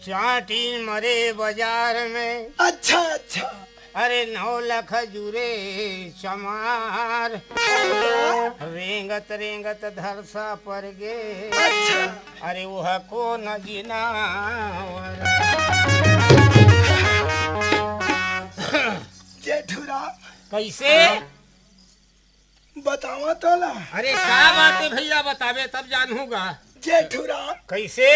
चाटी मरे बाजार में। अच्छा अच्छा। अरे 9 लाख जुरे चमार, रेंगत रेंगत धरसा पर गे। अच्छा। अरे वह को न जिनावर। जेठुरा कैसे बतावा तोला। अरे क्या बात है भैया, बतावे तब जानूंगा। जेठुरा कैसे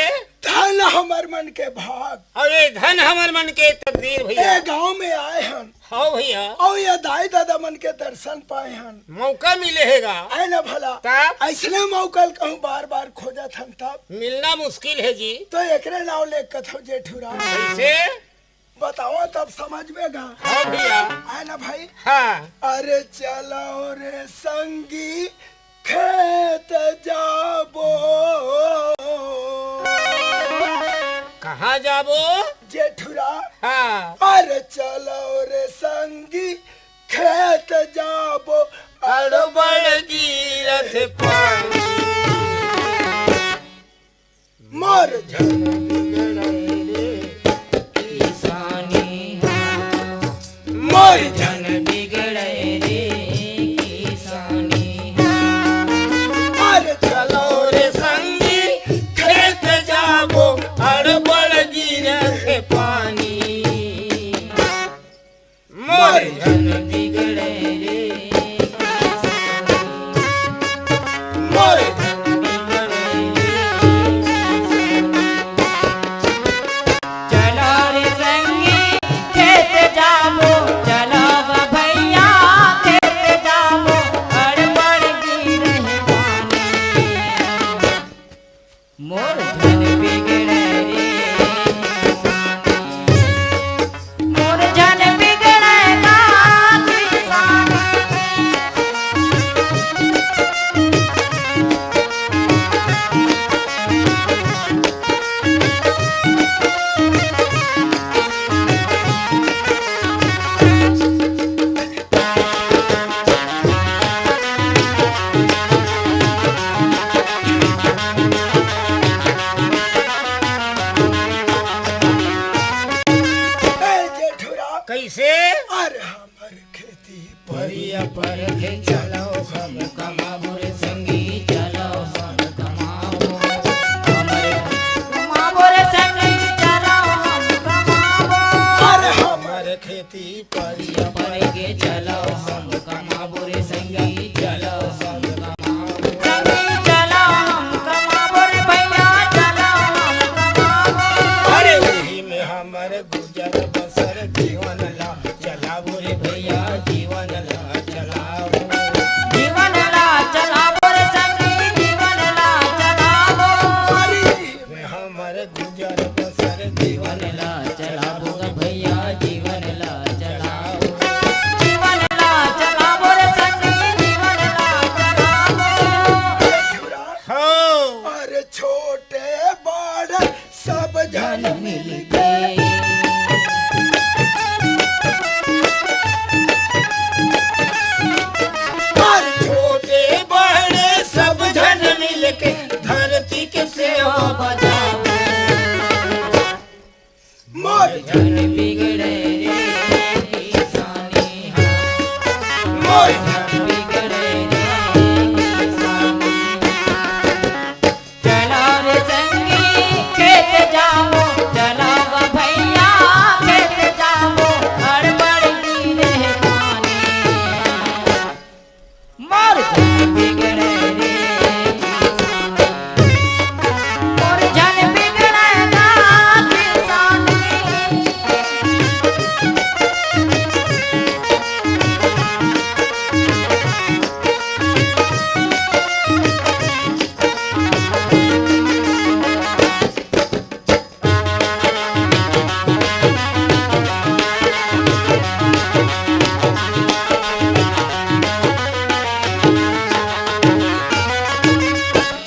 धन हमर मन के भाग। अरे धन हमर मन के तकदीर भैया। ए गांव में आए हन। हाँ भैया। और ये दाई दादा मन के दर्शन पाए हन। मौका मिलेगा आए ना भला तब ऐसने मौका कहूँ बार बार खोजत हन तब मिलना मुश्किल है जी। तो एकरे नाव ले कथो जेठुरा। कैसे बताओ तब समझ में गा। हाँ भैया। आए ना भाई। हाँ। अरे चलो रे संगी खेत जाबो। कहाँ जाबो जेठुरा। हाँ। अरे चलो रे संगी खेत जाबो। अड़बड़ गिरत पानी मर जन बिगड़े रे किसानी। मर जन बिगड़े रे किसानी। अरे चलो रे संगी खेत जाबो, अड़बड़ गिरत पानी। मोर जन बिगड़े रे किसानी। मोर जन बिगड़े रे किसानी। चलो रे संगी खेत जाबो, चलो ग भैया खेत जाबो, अड़बड़ गिरहि पानी। मोर धन बिगड़े रे किसानी। मोर धन बिगड़े ना किसानी। जेठुरा। कैसे अरे हमर खेती परिया पर के चलो हम कमाबो रे संगी। चलो हम कमाबो हमरे कमाबो रे संगी, चलो हम कमाबो। अरे हमर हमर खेती परिया पर के चलो हम कमाबो रे संगी, चलो हम कमाबो। संगी चलो हम कमाबो रे भैया, चलो हम कमाबो। अरे वही में हमर गुजर बसर जीवन ला चलाबो रे भैया, जीवन ला चलाबो। जीवन ला चलाबो रे संगी, जीवन ला चलाबो। में हमर गुजर बसर जीवन जीवन ला चलाबो ग भैया, जीवन ला चलाबो। जीवन ला चलाबो रे संगी, जीवन ला चलाबो। जेठुरा। हो। अरे छोटे बड़ सब जन जन मिल गए अरे छोटे बड़े सब जन मिल के धरती के सेवा बजाओ। मर धन बिगड़े रे किसानी। मोर धन बिगड़े रे किसानी। चलो रे संगी खेत जाओ, चलो ग भैया खेत जाओ, अड़बड़ गिरहि पानी। मोर धन बिगड़े रे किसानी। मोर धन बिगड़े ना किसानी।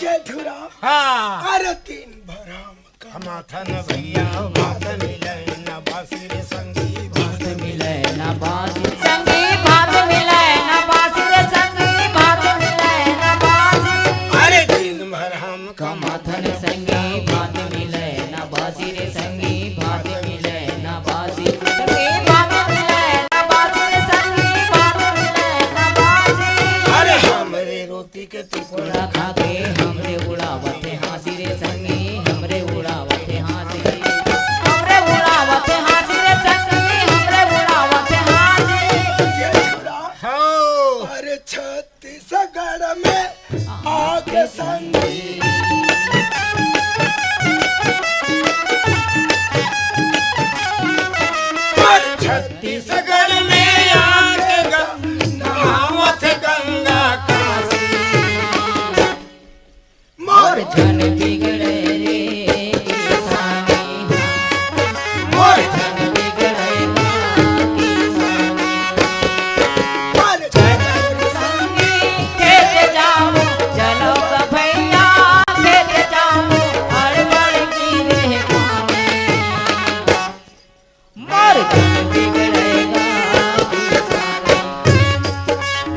जेठुरा। हाँ। अरे दिन भर हम माथन भैया बात मिले न बासी रे संगी बात मिले ना बात संगी, बात मोती के टुकड़ा टुकड़ा खा के हमरे उड़ावते हंसी रे संगी हमरे उड़ावते हंसी हमरे उड़ावते हंसी रे संगी हमरे उड़ावते हंसी जेठुरा हो अरे छत्तीसगढ़ में आके संगी अरे छत्तीसगढ़ में आके नहावत गंगा काशी मोर मोर जन बिगड़े रे किसानी मोर जन बिगड़े ना किसानी अरे संगी खेत जाओ चलो ग भैया खेत जाओ हड़बड़ की रे पानी मोर जन बिगड़ेगा किसानी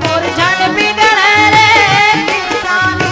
मोर जन बिगड़े रे किसानी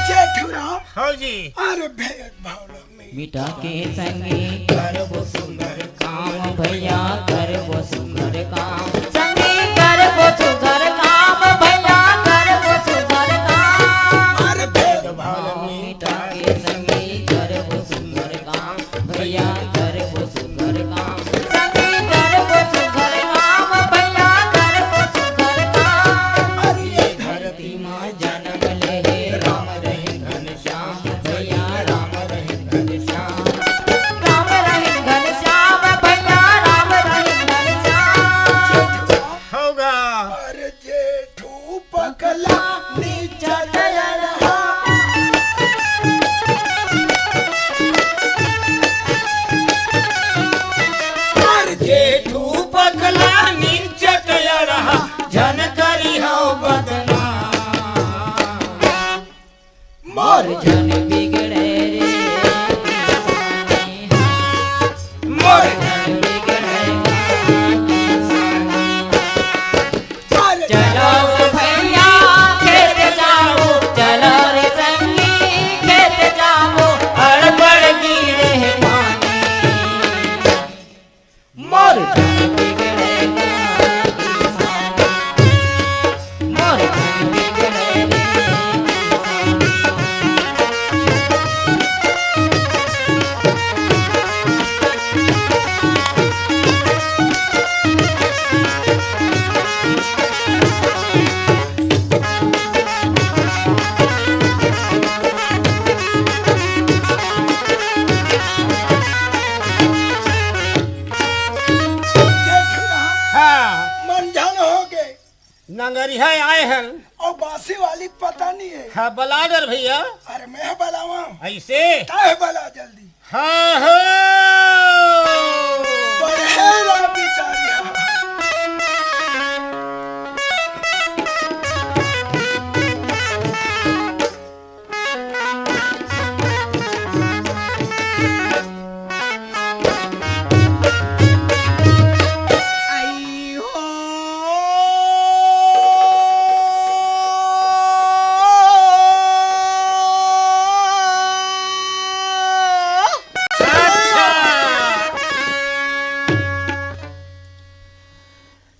जेठुरा हो जी अरे भेदभाव में मिटा के संगी करबो सुंदर काम भैया करबो सुंदर काम संगी करबो सुंदर काम भैया करबो सुंदर काम अरे भेदभाव मिटा के संगी करबो सुंदर काम भैया करबो सुंदर काम संगी करबो सुंदर काम भैया करबो सुंदर काम अरे ये धरती माँ जन्म ले राम रहे घनश्याम भैया राम रहे घनश्याम राम रहे घनश्याम भैया राम रहे घनश्याम होगा अरे जेठू पकला नीचा दया रहा अरे जेठू पगला नीचट रहा जन करी हो बदनाम मोर जन बिगड़े रे किसानी मोर जन बिगड़े किसानी अरे चलो भैया खेत जाओ चलो रे संगी खेत जाओ हड़बड़ गिरे पानी मोर जन बिगड़ेगा किसानी मोर जन बिगड़ेगा किसानी जेठुरा हाँ मंझन हो गए नंगरिया आए हैं और बासी वाली पता नहीं है हाँ बला डर भैया अरे मैं बलावा ऐसे काहे बला जल्दी हाँ हो बढ़ेरा बेचारी आई हो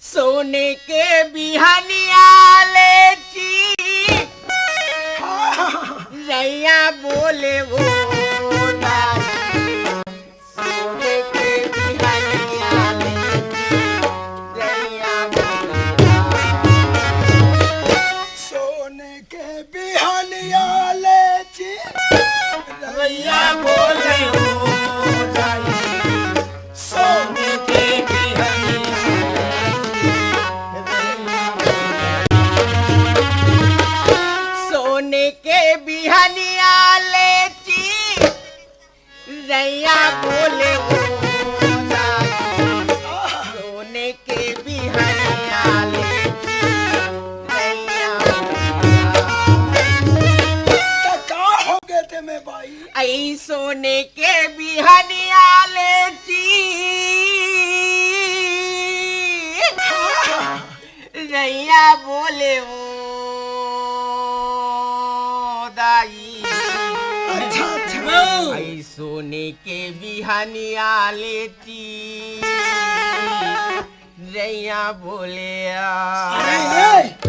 सोने के बिहानिया ले ची रैया बोले वो दादी। सोने के बिहानिया ले ची रैया बोले दादी। सोने के बिहानिया ले ची रैया बोले वो दादी। सोने के बिहानिया सोने के बिहनिया लेची रैया बोले वो दादी। सोने के बिहनिया लेची रैया बोले दादी। तो का हो गए थे मैं भाई आई सोने के बिहनिया लेती नैया बोले ओ दाई अच्छा अच्छा आई सोने के बिहनिया लेती नैया बोले अरे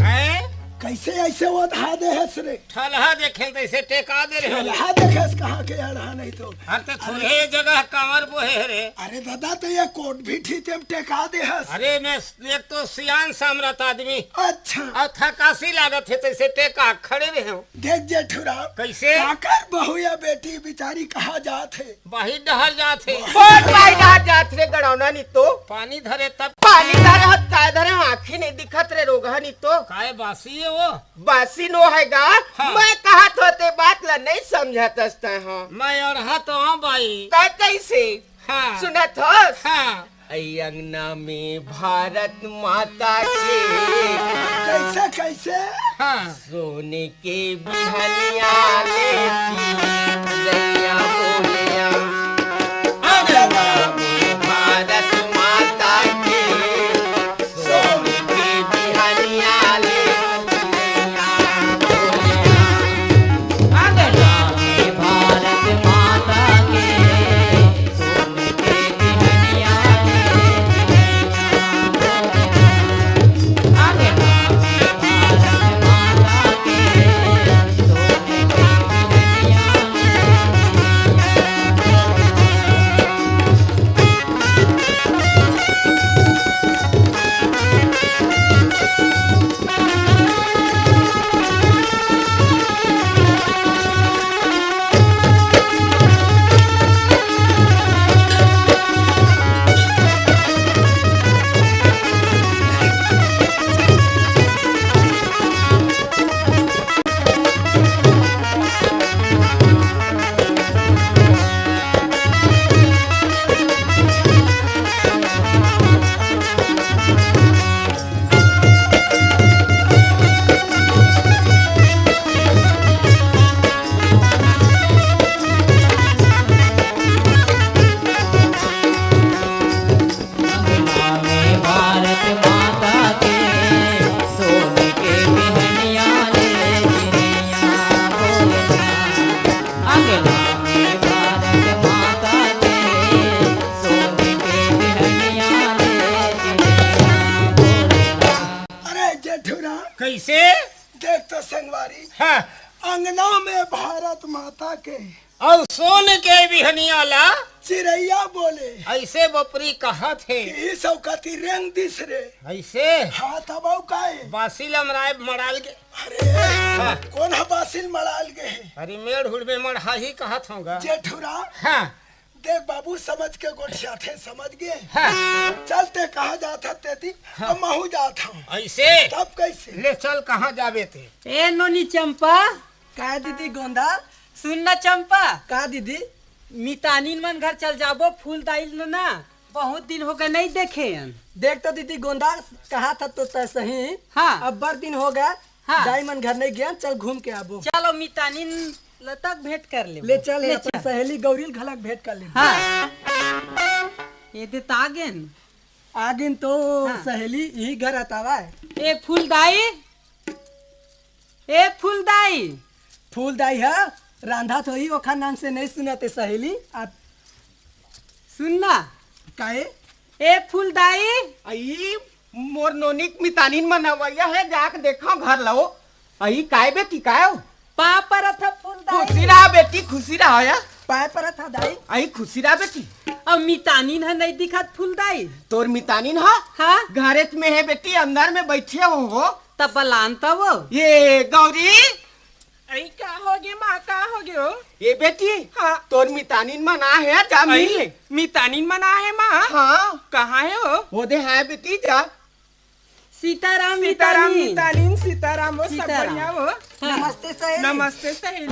हैं? कैसे ऐसे वो धा दे हस रे ठलहा देखे तैसे टेका दे रहे हो चलहा देखे कहाँ के अड़हा नहीं तो हर तो थोड़े जगह कांवर बोहे रे। अरे दादा तो ये कोट भी ठीक है टेका दे हस अरे मैं एक तो सियान सामरत आदमी अच्छा और थकासी लागत है तैसे टेका खड़े रहे हो देख जेठुरा कैसे काकर बहू या बेटी बिचारी कहाँ जात है बाही डहर जाते बहुत बाइडा जात रे गड़ौना नी तो पानी धरे तब पानी धरे हाथ काय धरे आँखी नहीं दिखत रे रोगा नी तो काय बासी है वो बासी नो हैगा हाँ। मैं कहा होते बात ला नहीं समझत हस्ता हाँ मैं और हाथ हाँ बाई का कैसे हाँ सुनत हस हाँ आई अंगना में भारत माता के कैसे कैसे हाँ सोने के बिहनिया लेती नैया बोलिया अंगना में भारत माता के सोने के बिहनिया लेती नैया बोलिया अंगना में भारत माता के सोने के बिहनिया अंगना में भारत माता के सोने के कैसे? देख तो संगवारी हाँ अंगना में भारत माता के और सोन के बिहनिया ला चिड़ैया बोले ऐसे बपरी कहा थे ई सब कति रंग दिस रे ऐसे हाथ अबाउ काए बासी लमराए मड़ाल के अरे कौन हबासिल मड़ाल गए अरे मेड़ हुड़ में मढ़ा ही कहत होगा। जेठुरा हाँ देख बाबू समझ के गोठिया थे समझ गए हाँ चलते कहा जाता तेती अब महू जाता हूँ ऐसे तब कैसे ले चल कहाँ जावे थे। ए नोनी चंपा का दीदी गोंदा सुन न चंपा का दीदी मितानिन मन घर चल जाबो फूल दाइल लो ना बहुत दिन हो गए नहीं देखे हन। देख तो दीदी गोंदा कहा था तो तय सही हाँ अब बड़ दिन हो गया हाँ। जाई मन घर नहीं गया चल घूम के आबो चलो मितानिन लतक भेंट कर ले ले चल ले अपन सहेली गौरील घलक भेंट कर ले हाँ ये दे तागेन आगिन तो हाँ। सहेली यही घर आतावा है ए फूलदाई ए फूलदाई फूलदाई है रांधा तो ही ओखा नाम से नहीं सुनते सहेली आप सुनना काहे ए फूलदाई आई मोर नोनिक मितानिन मनवैया है जाके देखो घर लो आई काय बेटी काय हो पा पर था फूलदाई खुशी रहा बेटी खुशी रहा या पाए पर था दाई आई खुशी रहा बेटी अब मितानिन है नहीं दिखत फूलदाई तोर मितानिन हा हाँ घरेच में है बेटी अंदर में बैठे हो तब बलान तब ये गौरी आई का हो गया माँ का हो गयो ये बेटी हाँ तोर मितानिन मना है जा मिल ले मितानिन मना है माँ हाँ कहाँ है वो वो दे है बेटी जा सीताराम मितानिन सीताराम वो सब सीताराम। बढ़िया वो नमस्ते सहेली नमस्ते सहेली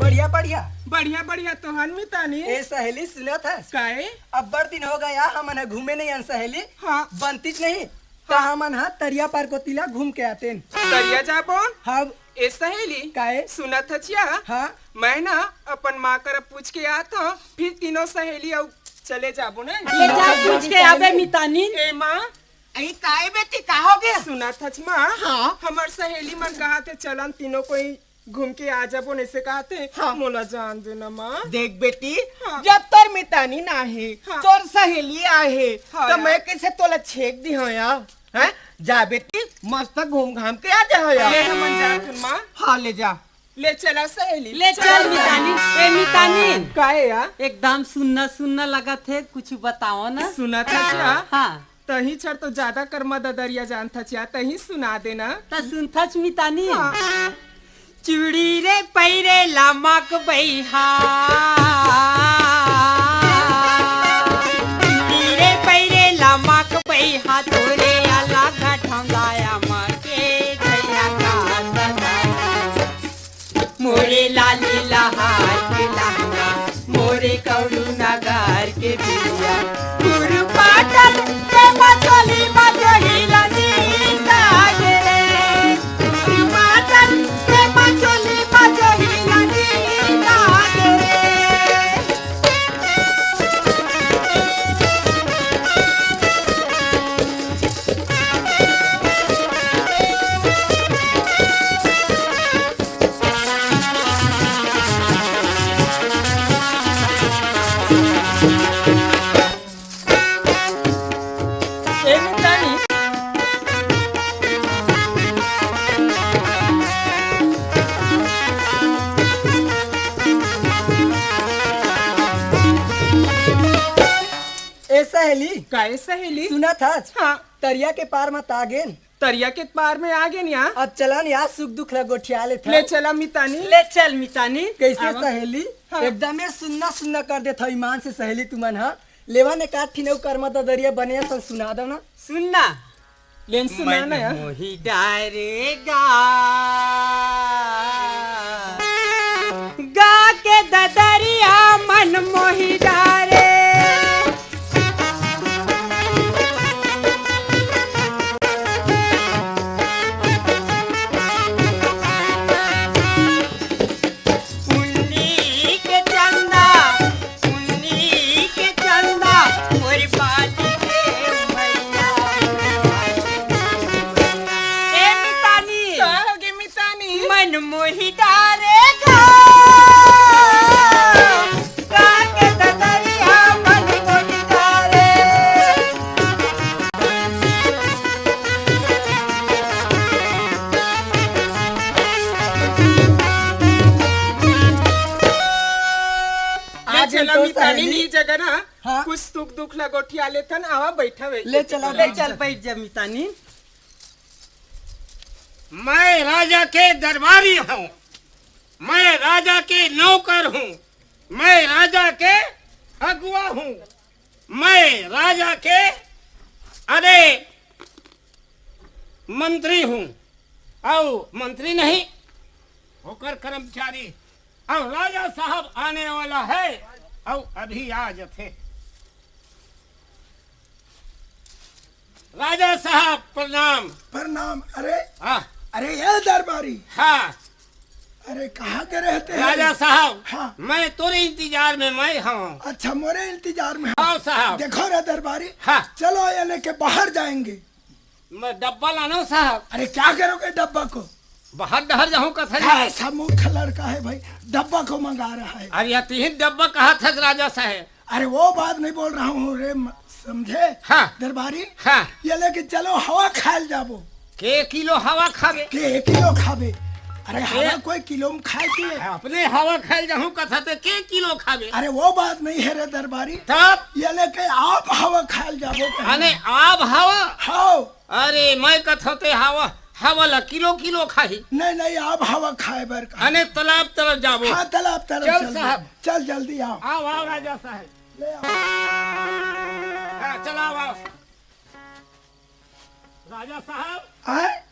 बढ़िया बढ़िया बढ़िया बढ़िया तोहन मितानी ए सहेली सुनत है काहे अब बड़ दिन हो गया हमन घूमे नहीं आन सहेली हाँ बनतीच नहीं तो हमन तरिया पार को तिला घूम के आते तरिया जाबोन हम ए सहेली काहे? सुना थचिया हाँ मैं ना अपन माँ कर पूछ के आता हूँ, फिर तीनों सहेली अब चले जाबो ना। ले जा पूछ के आबे मितानी। ए माँ अरे काहे बेटी का हो गया? सुना थच माँ, हाँ। हमार सहेली मन कहा थे चलन तीनों कोई घूम के आ जाबो, ऐसे कहा थे। हाँ। मोला जान देना माँ। देख बेटी, हाँ। जब तोर मितानी ना है, हाँ। तोर सहेली आहे, हाँ तो यार। मैं कैसे तोला छेक दी हो यार? हैं? जा बेटी, मस्त घूम घाम के आ जा यार। ले हमन जात माँ, हाँ ले जा। ले चला सहेली। ले चल मितानी। ए मितानी, काहे यार? एकदम सुनना सुनना लगा थे, कुछ बताओ ना। सुना थचिया हाँ तही चढ़ तो ज्यादा कर्मा ददरिया जान थचिया, तही सुना देना। त सुनथच मितानी। हाँ। चूड़ी रे पैरे लामक बैहा, चूड़ी रे पैरे लामक बैहा, तोरे आला घटंगाया मके जया का मोरे लाली लहार के लहंगा, मोरे कौड़ू नगार के बिया, गुरु पाटल के बचली बचही लनीता गे, गुरु पाटल के बचली बचही लनीता गे। ए मितानी, ए सहेली काहे सहेली? सुना था हाँ। तरिया के पार मत आगेन। तरिया के पार में आ गए यहाँ। अब चलन यार सुख दुख लगोठिया ले था। ले चला मितानी। ले चल मितानी। कैसे आवा। सहेली? हाँ। एकदम सुनना सुनना कर दे था ईमान से सहेली तुमन। हाँ लेवा ने काट थी कर्म दरिया बने सन सुना दो ना। सुनना लेन सुना ना यार। मोही डारेगा गा के ददरिया मन मोही डारे, उन्नी के चंदा, उन्नी के चंदा मोरी बाली के मैया। ए मितानी, का हो गई मितानी? मन मोही डारेगा गा के ददरिया मन मोही डारे। ले आज चला तो मितानी सहेली। नी जगह ना। हाँ। कुछ दुख दुख लगोठिया लेथन, आवा बैठा वे। ले चला ले चल बैठ जा मितानी। मैं राजा के दरबारी हूँ, मैं राजा के नौकर हूँ, मैं राजा के अगुआ हूँ, मैं राजा के अरे मंत्री हूँ, और मंत्री नहीं होकर कर्मचारी, और राजा साहब आने वाला है, और अभी आज थे। राजा साहब प्रणाम। प्रणाम। अरे हाँ अरे ये दरबारी, हाँ अरे कहाँ के रहते हैं? राजा साहब, हाँ। मैं तेरे इंतजार में मैं हूँ। अच्छा मोरे इंतजार में हाँ साहब। देखो रे दरबारी, हाँ। चलो ये लेके बाहर जाएंगे। मैं डब्बा लाना साहब, अरे क्या करोगे डब्बा को? बाहर डहर जाऊँ कथा। हाँ, ऐसा मूर्ख लड़का है भाई, डब्बा को मंगा रहा है। अरे यह तीन डब्बा कहा था राजा साहब। अरे वो बात नहीं बोल रहा हूँ रे, समझे? हाँ। दरबारी, हाँ। ये लेके चलो हवा खाए जाबो। के किलो हवा खावे? के 1 किलो खाबे? अरे हवा कोई किलो में खाए के? अपने हवा खाए जाऊँ कथा तो के किलो खावे? अरे वो बात नहीं है रे दरबारी, तब ये लेके आप हवा खाए जाबो कहीं। अने आब हवा? हाँ। अरे मैं कथा ते हवा हवा ला किलो किलो खाही। नहीं नहीं, आप हवा खाए बर का। अने तालाब तरफ जाबो। हाँ तालाब तरफ चल साहब। चल जल्दी आओ। आओ आओ राजा साहब, ले आओ। हाँ, चलाओ आओ। राजा साहब आए?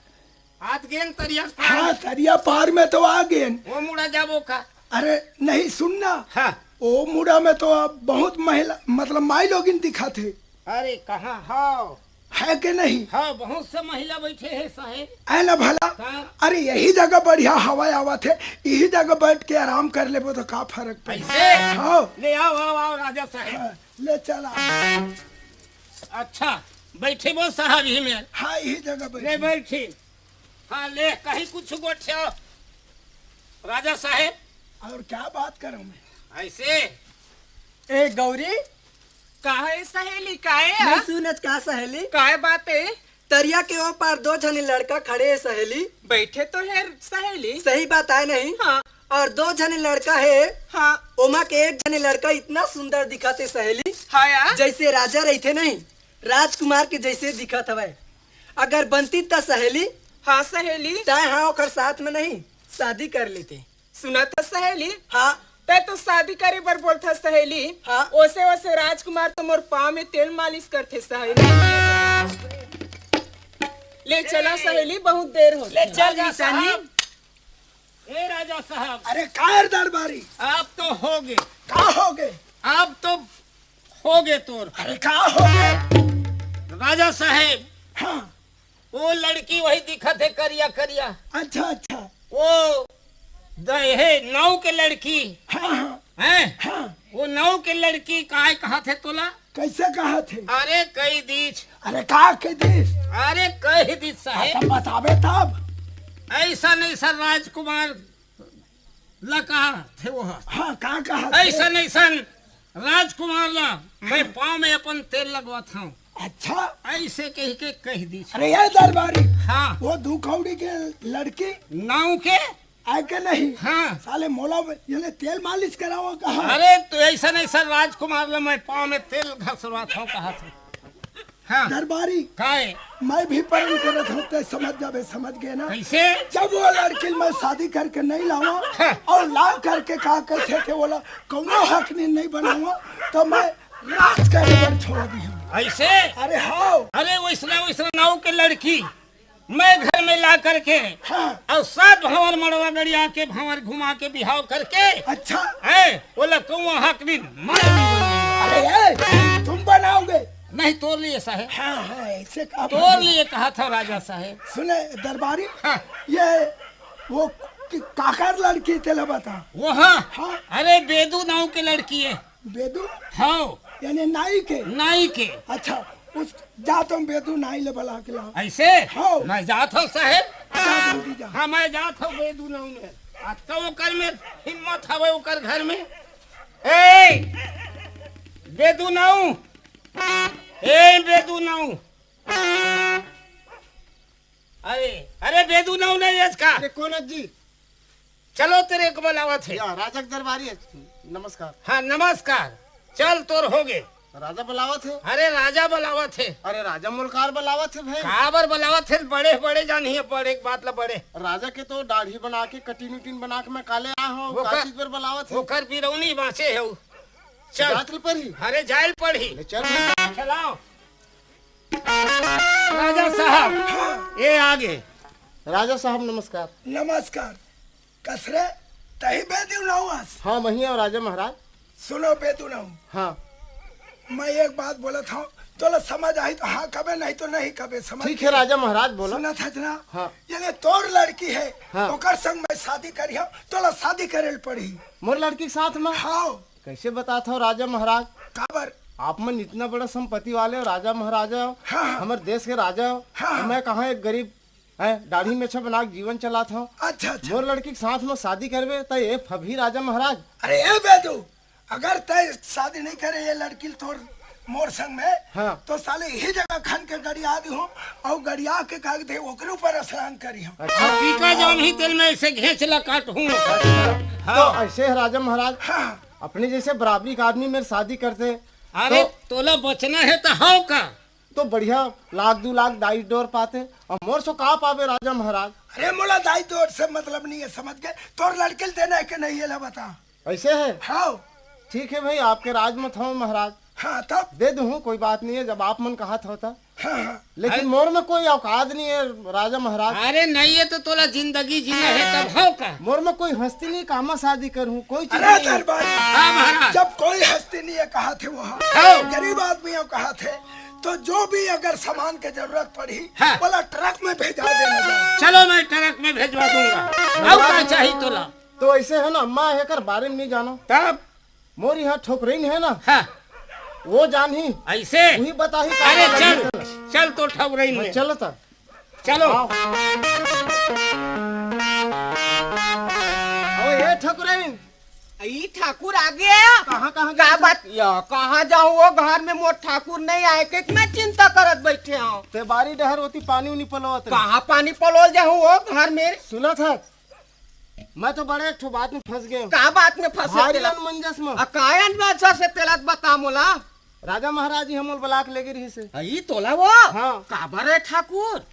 आज गेन तरिया हाँ तरिया पार में तो आ गए। वो मुड़ा जाबो का? अरे नहीं सुनना, हाँ। ओ मुड़ा में तो अब बहुत महिला मतलब माई लोगिन दिखा थे। अरे कहाँ हो? है कि नहीं? हाँ बहुत से महिला बैठे हैं साहेब। है ना भला? हाँ। अरे यही जगह बढ़िया हवा आवत है, यही जगह बैठ के आराम कर ले तो का फर्क पड़े। ऐसे हाँ ले आओ आओ आओ राजा साहेब। हाँ, ले चला। अच्छा बैठे वो साहब ही में। हाँ यही जगह ले बैठ। बैठी। हाँ ले कहीं कुछ गोठ्या राजा साहेब। और क्या बात करूं मैं? ऐसे ए गौरी, काहे सहेली काहे नहीं सुनत का सहेली? काहे बात है? तरिया के ओ पार दो जने लड़का खड़े है सहेली। बैठे तो है सहेली। सही बात है नहीं? हाँ और दो जने लड़का है, हाँ ओमा के एक जने लड़का इतना सुंदर दिखते सहेली, हाँ यार। जैसे राजा रहते नहीं, राजकुमार के जैसे दिखत हवे। अगर बनती त सहेली, हाँ सहेली। चाहे हाँ ओकर साथ में नहीं शादी कर लेते। सुना था सहेली, हाँ ते तो शादी करे पर बोलता सहेली। हाँ। ओसे ओसे राजकुमार तो मोर पाँव में तेल मालिश करते सहेली। ले चला सहेली, बहुत देर हो ले चल राजा निशानी। साहब। ए राजा साहब अरे कायर दरबारी, आप तो हो गए। का हो गए? आप तो हो गए तोर। अरे का हो गए? राजा साहेब हाँ वो लड़की वही दिखत है करिया करिया। अच्छा अच्छा। वो है नौ के लड़की हाँ हाँ है। हाँ। वो नौ के लड़की काहे कहा थे तोला? कैसे कहा थे? अरे कई दीच। अरे का के दिस? अरे कई दीच साहेब। तब बतावे तब। ऐसा नहीं सर राजकुमार लगा थे वो। हाँ का कहा थे? ऐसा नहीं सन राजकुमार ला मैं पाँव में अपन तेल लगवा था। अच्छा। ऐसे कह दी। अरे ये दरबारी, हाँ वो दुखौड़ी के लड़की नाव के। आए के नहीं? हाँ साले मोला ये तेल मालिश करावा कहा? अरे तो ऐसा नहीं सर राजकुमार ला मैं पाँव में तेल घसवा था कहा था। हाँ दरबारी काहे मैं भी पढ़ करत होते, समझ जावे, समझ गए ना? कैसे? जब वो लड़की मैं शादी करके नहीं लाऊं और ला करके कहा कहते थे बोला कौनो हक नहीं बनाऊंगा तो मैं राज का रिवर छोड़ दी हूँ। ऐसे? अरे हाँ अरे वैसा नाव के लड़की मैं घर में ला करके हाँ। और 7 भंवर मड़वा गड़िया के भंवर घुमा के बिहाव करके अच्छा। है बोला कौआ हक भी अरे ये तुम बनाओगे? नहीं तोड़ लिए साहेब। हाँ हाँ ऐसे कहा। तोड़ लिए कहा था राजा साहेब। सुने दरबारी, हाँ। ये वो काकर लड़की तेला बता। वो हाँ हाँ। अरे बेदू नाव के लड़की है। बेदू हाँ यानी नाई के? नाई के। अच्छा उस जा तुम बेदू नाई ले बुला के लाओ। ऐसे? हाँ। मैं जात हूँ साहेब। जा जल्दी जा। हाँ मैं जात हूँ बेदू नाव में। आज तो ओकर में हिम्मत हवे ओकर घर में। ए बेदू नाव, ए बेदू नाव। अरे बेदू नाव नहीं है इसका। कौन जी? चलो तेरे को बुलावा थे। राजा के दरबारी है। नमस्कार। हाँ नमस्कार। चल तोर हो गए। राजा बुलावत है? अरे राजा बुलावा थे। अरे राजा मुल्कार बुलावत है भाई। काबर बुलावा थे? बड़े बड़े जानिए बड़े एक बात ला बड़े। राजा के तो दाढ़ी बना के कटीन उटीन बना के मैं काले आया हूँ। वो का- चीज पर बुलावत है? वो कर बिरौनी बाँचे है वो। चल रात्रि पर ही। अरे जाइल पढ़ी। चल चलाओ राजा साहब ये आगे। राजा साहब नमस्कार। नमस्कार। कसरे तही बेदू नाऊस? हाँ वही है राजा महाराज। सुनो बेदू नाऊ, हाँ मैं एक बात बोला था तो समझ आई तो हाँ कबे, नहीं तो नहीं कबे। समझ ठीक है राजा महाराज बोलो। सुना था जना? हाँ। यानी तोर लड़की है, हाँ। ओकर संग मैं शादी करी हूँ तो शादी करे पड़ी। मोर लड़की के साथ में? हाँ। कैसे बताता हूँ राजा महाराज? काबर? आप मन इतना बड़ा संपत्ति वाले हो, राजा महाराजा हो, हाँ। हमारे देश के राजा हो। हाँ। मैं कहाँ एक गरीब है दाढ़ी में अच्छा बना के जीवन चलाता हूँ। अच्छा अच्छा। मोर लड़की के साथ में शादी करवे तो ये फभी राजा महाराज। अरे ये बेदू, अगर तय शादी नहीं करे ये लड़की तोर मोर संग में, हाँ। तो साले यही जगह खन के गड़िया दी हूँ और गड़िया के कागज ओकरे ऊपर स्नान करी हूँ। पीका जौन ही तेल में ऐसे घेच ला काट हूँ। तो ऐसे है राजा महाराज, हाँ। अपने जैसे बराबरी का आदमी मेरे शादी करते अरे तोला बचना है तो हाँ का तो बढ़िया 1-2 लाख दाई डोर पाते और मोर सो कहा पावे राजा महाराज। अरे मोला दाई दौड़ से मतलब नहीं है, समझ गए? तोर लड़के देना है कि नहीं ये बता। ऐसे है? हाँ ठीक है भाई, आपके राज में था महाराज। हाँ तब दे दूँ, कोई बात नहीं है, जब आप मन कहा था। हाँ हाँ। लेकिन मोर में कोई औकात नहीं है राजा महाराज। अरे नहीं है तो तोला जिंदगी जीना है तब हाँ का। मोर में कोई हस्ती नहीं, कामा शादी करूँ कोई चीज अरे नहीं है। दरबारी, हाँ महाराज। जब कोई हस्ती नहीं है कहा थे वहाँ हाँ। गरीब आदमी कहा थे तो जो भी अगर सामान की जरूरत पड़ी हाँ। बोला ट्रक में भेजा देना जाए। चलो मैं ट्रक में भेजवा दूंगा। और क्या चाहिए तोला? तो ऐसे है ना, मैं हेकर बारे में नहीं जानो, तब मोर यहाँ ठोकरीन है ना, हाँ वो जान ही ऐसे। वही बता ही। अरे चल चल तो ठगरई में चलो तब चलो। ये ठोकरीन ई ठाकुर आ गया। कहाँ कहाँ का बात या कहाँ जाऊँ? वो घर में मोर ठाकुर नहीं आए के मैं चिंता करत बैठे हूँ। ते बारी डहर होती पानी उनी पलोत रही। कहाँ पानी पलोल जाऊँ वो घर में? सुना था मैं तो बड़े एक बात में फंस गया। कहाँ बात में फंसे? हारियन मंजस में कायन में अच्छा से तेलत बता मोला। राजा महाराज जी हमल बलाक लेगे रही से। ई तोला वो हाँ। काबर है ठाकुर?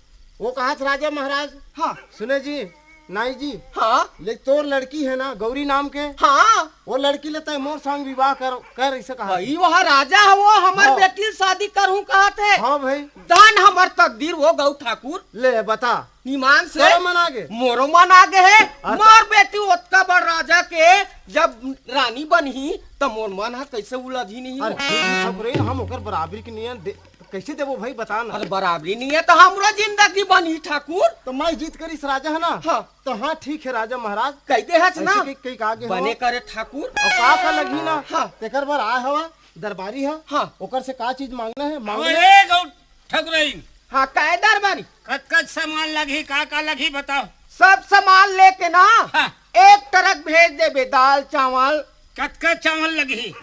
वो कहा था राजा महाराज, हाँ सुने जी नाई जी, हाँ ले तोर लड़की है ना गौरी नाम के, हाँ वो लड़की लेता है मोर संग विवाह कर ऐसे कहा। भाई वहाँ राजा है वो हमार हाँ। बेटी शादी करूँ कहा थे। हाँ भाई दान हमार तकदीर वो गौ ठाकुर ले बता ईमान से तेरा मन आगे। मोरो मन आगे है। मोर बेटी ओतका बड़ राजा के जब रानी बनी तो मोर मन है कैसे उलझी नहीं। अरे ठीक है ठकुरैन, हम ओकर बराबरी के नियम कैसे देबो भाई बता ना। अरे बराबरी नहीं है तो हमरो जिंदगी बनी ठाकुर। तो मैं जीत करी इस राजा है ना। हाँ। तो हाँ ठीक है राजा महाराज, कह दे है ना ऐसे कई आगे बने करे ठाकुर। और का लगी ना। हाँ। तेकर बार आया हवा दरबारी है। हाँ। ओकर से का चीज मांगना है मांग ले। अरे गौ ठगरई हाँ कायदार बारी कच सामान लगी का लगी बताओ। सब सामान लेके ना हाँ। एक ट्रक भेज देबे दाल चावल। कच चावल लगी।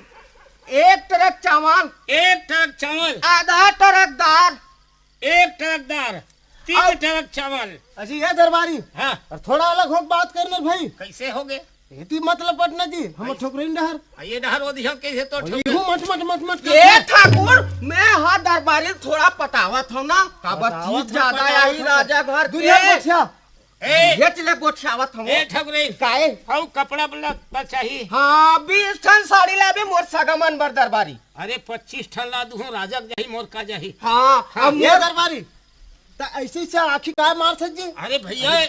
एक ट्रक चावल, एक ट्रक चावल, आधा ट्रक दाल, एक ट्रक दाल, 3 ट्रक चावल। अजी ये दरबारी हाँ और थोड़ा अलग हो बात करना भाई। कैसे हो गए? इतनी मतलब पटना जी हम ठोकरीन डहर ये डहर वो दिखा कैसे तो ठोक। यूं मत मत मत मत ये ठाकुर मैं हाँ दरबारी थोड़ा पटावत हूँ ना। का पटावत चीज है, ज्यादा पटावत आई है। राजा घर दुनिया के। बच्चा ए ये चले गोठियावत हूँ। ए ठगरई काहे? हाउ कपड़ा बला चाहिए। हाँ 20 ठन साड़ी लाबे मोर सगमन बर दरबारी। अरे 25 ठन ला दूं राजा जाही मोर का जाही। हाँ अब ये दरबारी तो ऐसे से आखिर का मार सजी। अरे भैया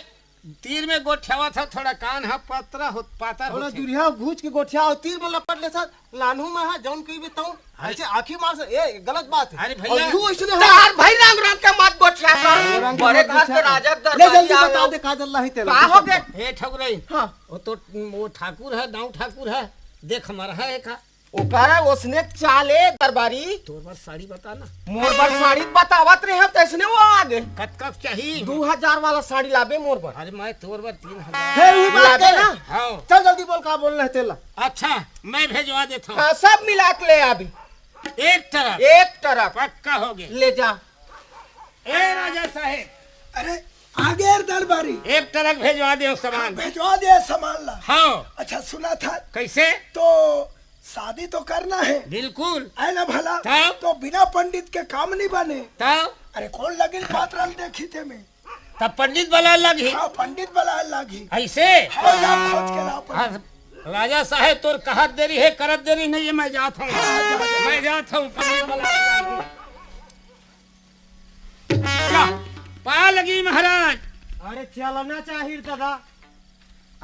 तीर में गोठ्यावा था थोड़ा कान हा पातरा हो पाता थोड़ा होथे। दुरिया घूच के गोठिया और तीर में लपट ले सर लानू में है जौन कही बताऊं ऐसे आखिर मार से ये गलत बात है। अरे भैया, और यूं ऐसे तार भाई रंग रंग के मत गोठिया कर। बड़े घर के राजा ले दरबारी जल्दी बता आओ। दे काजल लाही तेरे का हो गए? हे ठगरई हाँ वो तो वो ठाकुर है गाँव ठाकुर है देख हमारा है का ओकरा उसने चाले दरबारी तोर बार साड़ी बता ना। मोर बर साड़ी बतावत रहे तो इसने वो आगे कब चाहिए? 2000 वाला साड़ी लाबे मोर बर। अरे मैं तोर बार 3000। है ये बात लागे है ना। ना। हाँ चल जल्दी बोल का बोलना है तेला। अच्छा मैं भेजवा देता हूँ। हाँ सब मिला के ले अभी एक तरफ एक ट्रक पक्का हो गया। ले जा। ए राजा साहेब अरे आगे दरबारी एक ट्रक भेजवा दे सामान। भिजवा दे सामान ला। हाँ अच्छा सुना था कैसे? तो शादी तो करना है बिल्कुल। है ना भला। तब? तो बिना पंडित के काम नहीं बने। तब अरे कौन लगिन पात्र देखी थे मैं। तब पंडित वाला लगी हाँ पंडित वाला लागी। ऐसे। हाँ जा खोज के लाओ पंडित। हाँ, राजा साहेब तोर कहत देरी है करत देरी नहीं है मैं जाता हूँ। मैं जाता हूँ पंडित वाला। क्या पा लगी महाराज? अरे चलना चाहिए दादा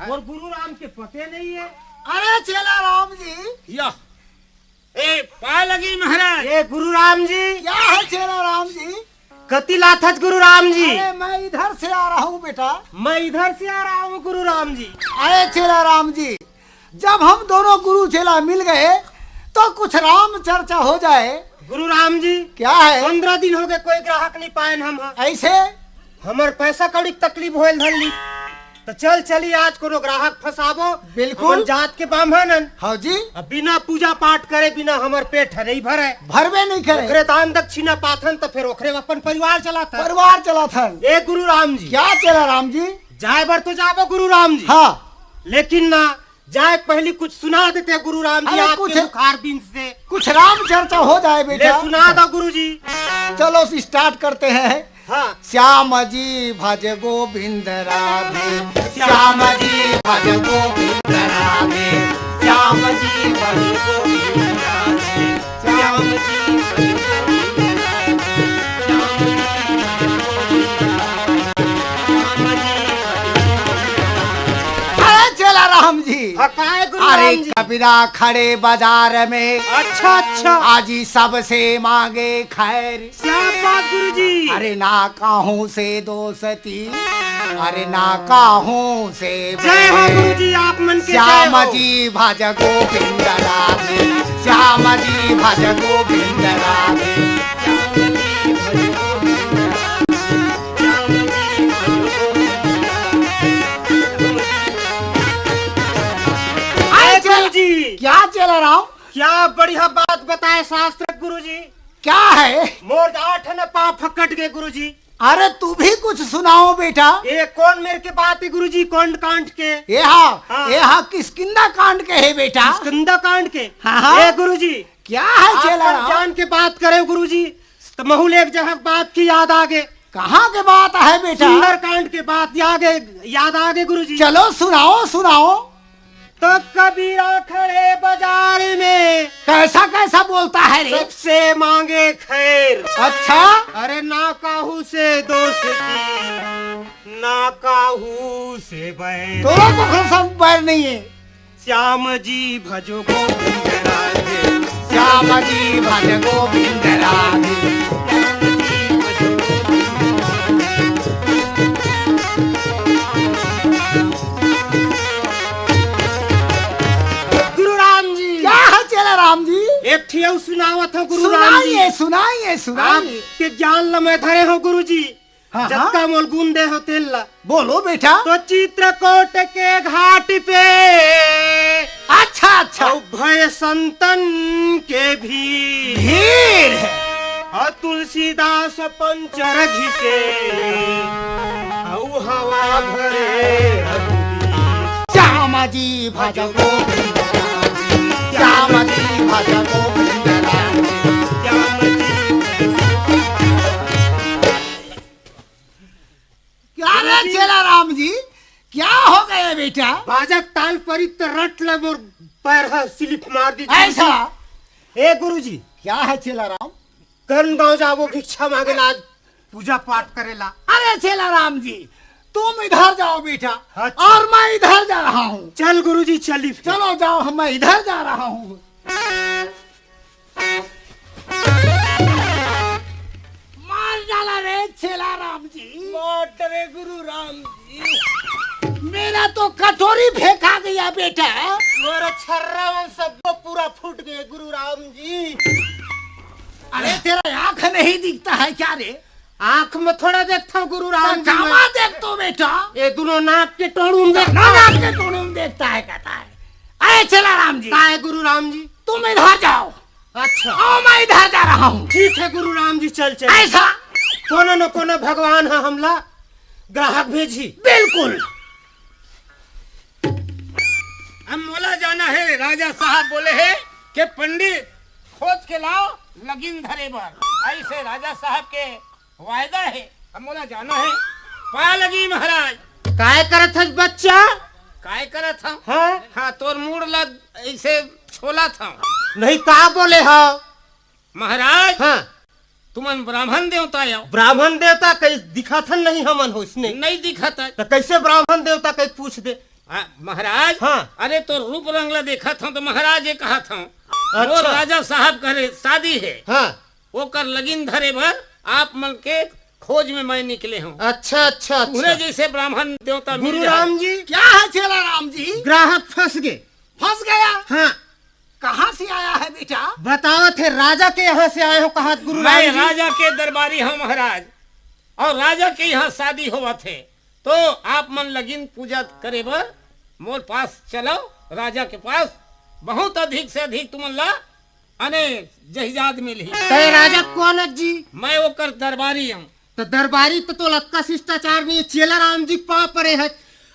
और गुरु राम के पते नहीं है। अरे चला राम जी। या ए पा लगी महाराज? ये गुरु राम जी क्या है चेला राम जी? कति लाथत गुरु राम जी। अरे मैं इधर से आ रहा हूँ बेटा। मैं इधर से आ रहा हूँ गुरु राम जी। अरे चेला राम जी जब हम दोनों गुरु चेला मिल गए तो कुछ राम चर्चा हो जाए। गुरु राम जी क्या है? 15 दिन हो गए कोई ग्राहक नहीं पाए हम। ऐसे हमार पैसा कौड़ी के तकलीफ होल धरली तो चल चली आज कोनो ग्राहक फसाबो। बिल्कुल। हमन जात के ब्राह्मणन हाँ जी अब बिना पूजा पाठ करे बिना हमार पेट नहीं भरे भरवे नहीं करे। ओकरे दान दक्षिणा पाथन तो फिर ओकरे अपन परिवार चलाता। परिवार चला था। ए गुरु राम जी क्या चेला राम जी? जाए बर तो जाबो गुरु राम जी। हाँ लेकिन ना जाए पहले कुछ सुना देते गुरु राम जी अरे आपके कुछ- मुखार बिन से। कुछ राम चर्चा हो जाए ले बेटा। सुना दो गुरु जी। चलो स्टार्ट करते हैं। हाँ श्याम जी भज गोविंद राधे। श्याम जी भज गोविंद राधे। श्याम जी भज गोविंद राधे। श्याम जी भज गोविंद राधे। श्याम जी भज गोविंद राधे। अरे चला राम राम जी। हाँ, काहे गुरु अरे राम जी? कबीरा खड़े बाजार में, अच्छा अच्छा, आजी सबसे मांगे खैर। क्या बात गुरु जी? अरे ना काहूं से दोस्ती, अरे ना काहूं से जय हो बैर। गुरु जी, आप मन के श्याम जय हो। जी भज गोविंद राधे, श्याम जी भज गोविंद राधे। अरे गुरु जी, क्या चल रहा हूँ? क्या बढ़िया बात बताए शास्त्र गुरु जी। क्या है? मोर 8 न पाँव फकट गए गुरु जी। अरे तू भी कुछ सुनाओ बेटा। ये कौन मेरे के बात है गुरु जी? कौन कांड के? हाँ। यहाँ किसकिंदा कांड के है बेटा? स्कंदा कांड के। हाँ। ए गुरु जी, क्या है चल आप रहा? जान के बात करें गुरु जी, तो महूल एक जगह बात की याद आ गए। कहाँ के बात है बेटा? सुंदर कांड के बात याद आ गए गुरु जी। चलो सुनाओ सुनाओ। तो कबीरा खड़े बाजार में, कैसा कैसा बोलता है रे? सबसे मांगे खैर। अच्छा, अरे ना काहू से दोस्ती, ना काहू से बैर। तो को सब बैर नहीं है। श्याम जी भजो गोविंद राधे, श्याम जी भज गोविंद राधे। गुरु राम जी। क्या है चल राम जी? एक ठिया सुनावत हो गुरु राम जी। सुनाइए सुनाइए सुनाइए। आपके ज्ञान ल मैं धरे हो गुरु जी। हाँ, जत्ता मोल गुंदे हो तेल ला। बोलो बेटा। तो चित्रकूट के घाट पे, अच्छा अच्छा, और भय संतन के भी भीड़ है। और तुलसीदास पंचर घिसे, और हवा भरे रघुबीर। श्याम जी भज गोविंद राधे, श्याम जी भज गोविंद राधे। श्याम जी क्या रे चला राम जी, क्या हो गया बेटा? बाजक ताल परित रट ले मोर पैर है स्लिप मार दी। ऐसा ए गुरु जी, क्या है चला राम? कर्ण गांव जाबो भिक्षा मांगे आज पूजा पाठ करेला। अरे चला राम जी, तुम इधर जाओ बेटा, अच्छा। और मैं इधर जा रहा हूँ। चल गुरु जी चली। चलो जाओ, मैं इधर जा रहा हूँ। मार डाला रे चला राम जी। रे गुरु राम जी, मेरा तो कटोरी फेंका गया बेटा। मेरा छर्रा में सब पूरा फूट गए गुरु राम जी। अरे तेरा आंख नहीं दिखता है क्या रे? आंख में थोड़ा देखता हूँ गुरु राम जी। कहाँ देख तो बेटा? ये दोनों नाक के टोड़ू में देखता ना नाक के कोने में देखता है कहता है। अरे चला राम जी, है गुरु राम जी। तुम इधर जाओ। अच्छा और मैं इधर जा रहा हूँ। ठीक है गुरु राम जी, चल चल। ऐसा कोनो न कोनो भगवान है हमला ग्राहक भेजी। बिल्कुल। हम मोला जाना है, राजा साहब बोले है कि पंडित खोज के लाओ लगिन धरे बार। ऐसे राजा साहब के वायदा है, हम मोला जाना है। पा लगी महाराज। काय करत है बच्चा? काय करत था? हाँ? हाँ, तोर मूड लग ऐसे छोला था नहीं का बोले हो महाराज। हाँ? तुमन ब्राह्मण देवता आओ। ब्राह्मण देवता कहीं दिखा था नहीं हमन हो इसने। नहीं दिखता तो कैसे ब्राह्मण देवता कहीं पूछ दे। महाराज। हाँ। अरे तो रूप रंगला देखा था तो महाराज ये कहा था वो अच्छा। राजा साहब करे शादी है, हाँ? वो कर लगिन धरे भर आप मन के खोज में मैं निकले हूँ। अच्छा अच्छा उन्हें अच्छा। जैसे ब्राह्मण देवता मिल गुरु जाए। राम जी, क्या है चला राम जी? ग्राहक फंस गए। फंस गया? हाँ? कहाँ से आया है बेटा? बताओ थे राजा के यहाँ से आए हो कहा गुरु राम मैं जी। राजा के दरबारी हूँ महाराज, और राजा के यहाँ शादी हुआ थे, तो आप मन लगिन पूजा करे बर मोर पास चलो। राजा के पास बहुत अधिक से अधिक तुमन ला अने जहिजाद मिली। तय राजा कौन है जी? मैं वो कर दरबारी हूँ। तो दरबारी तो लक्का शिष्टाचार नहीं, चेला राम जी पा परे है,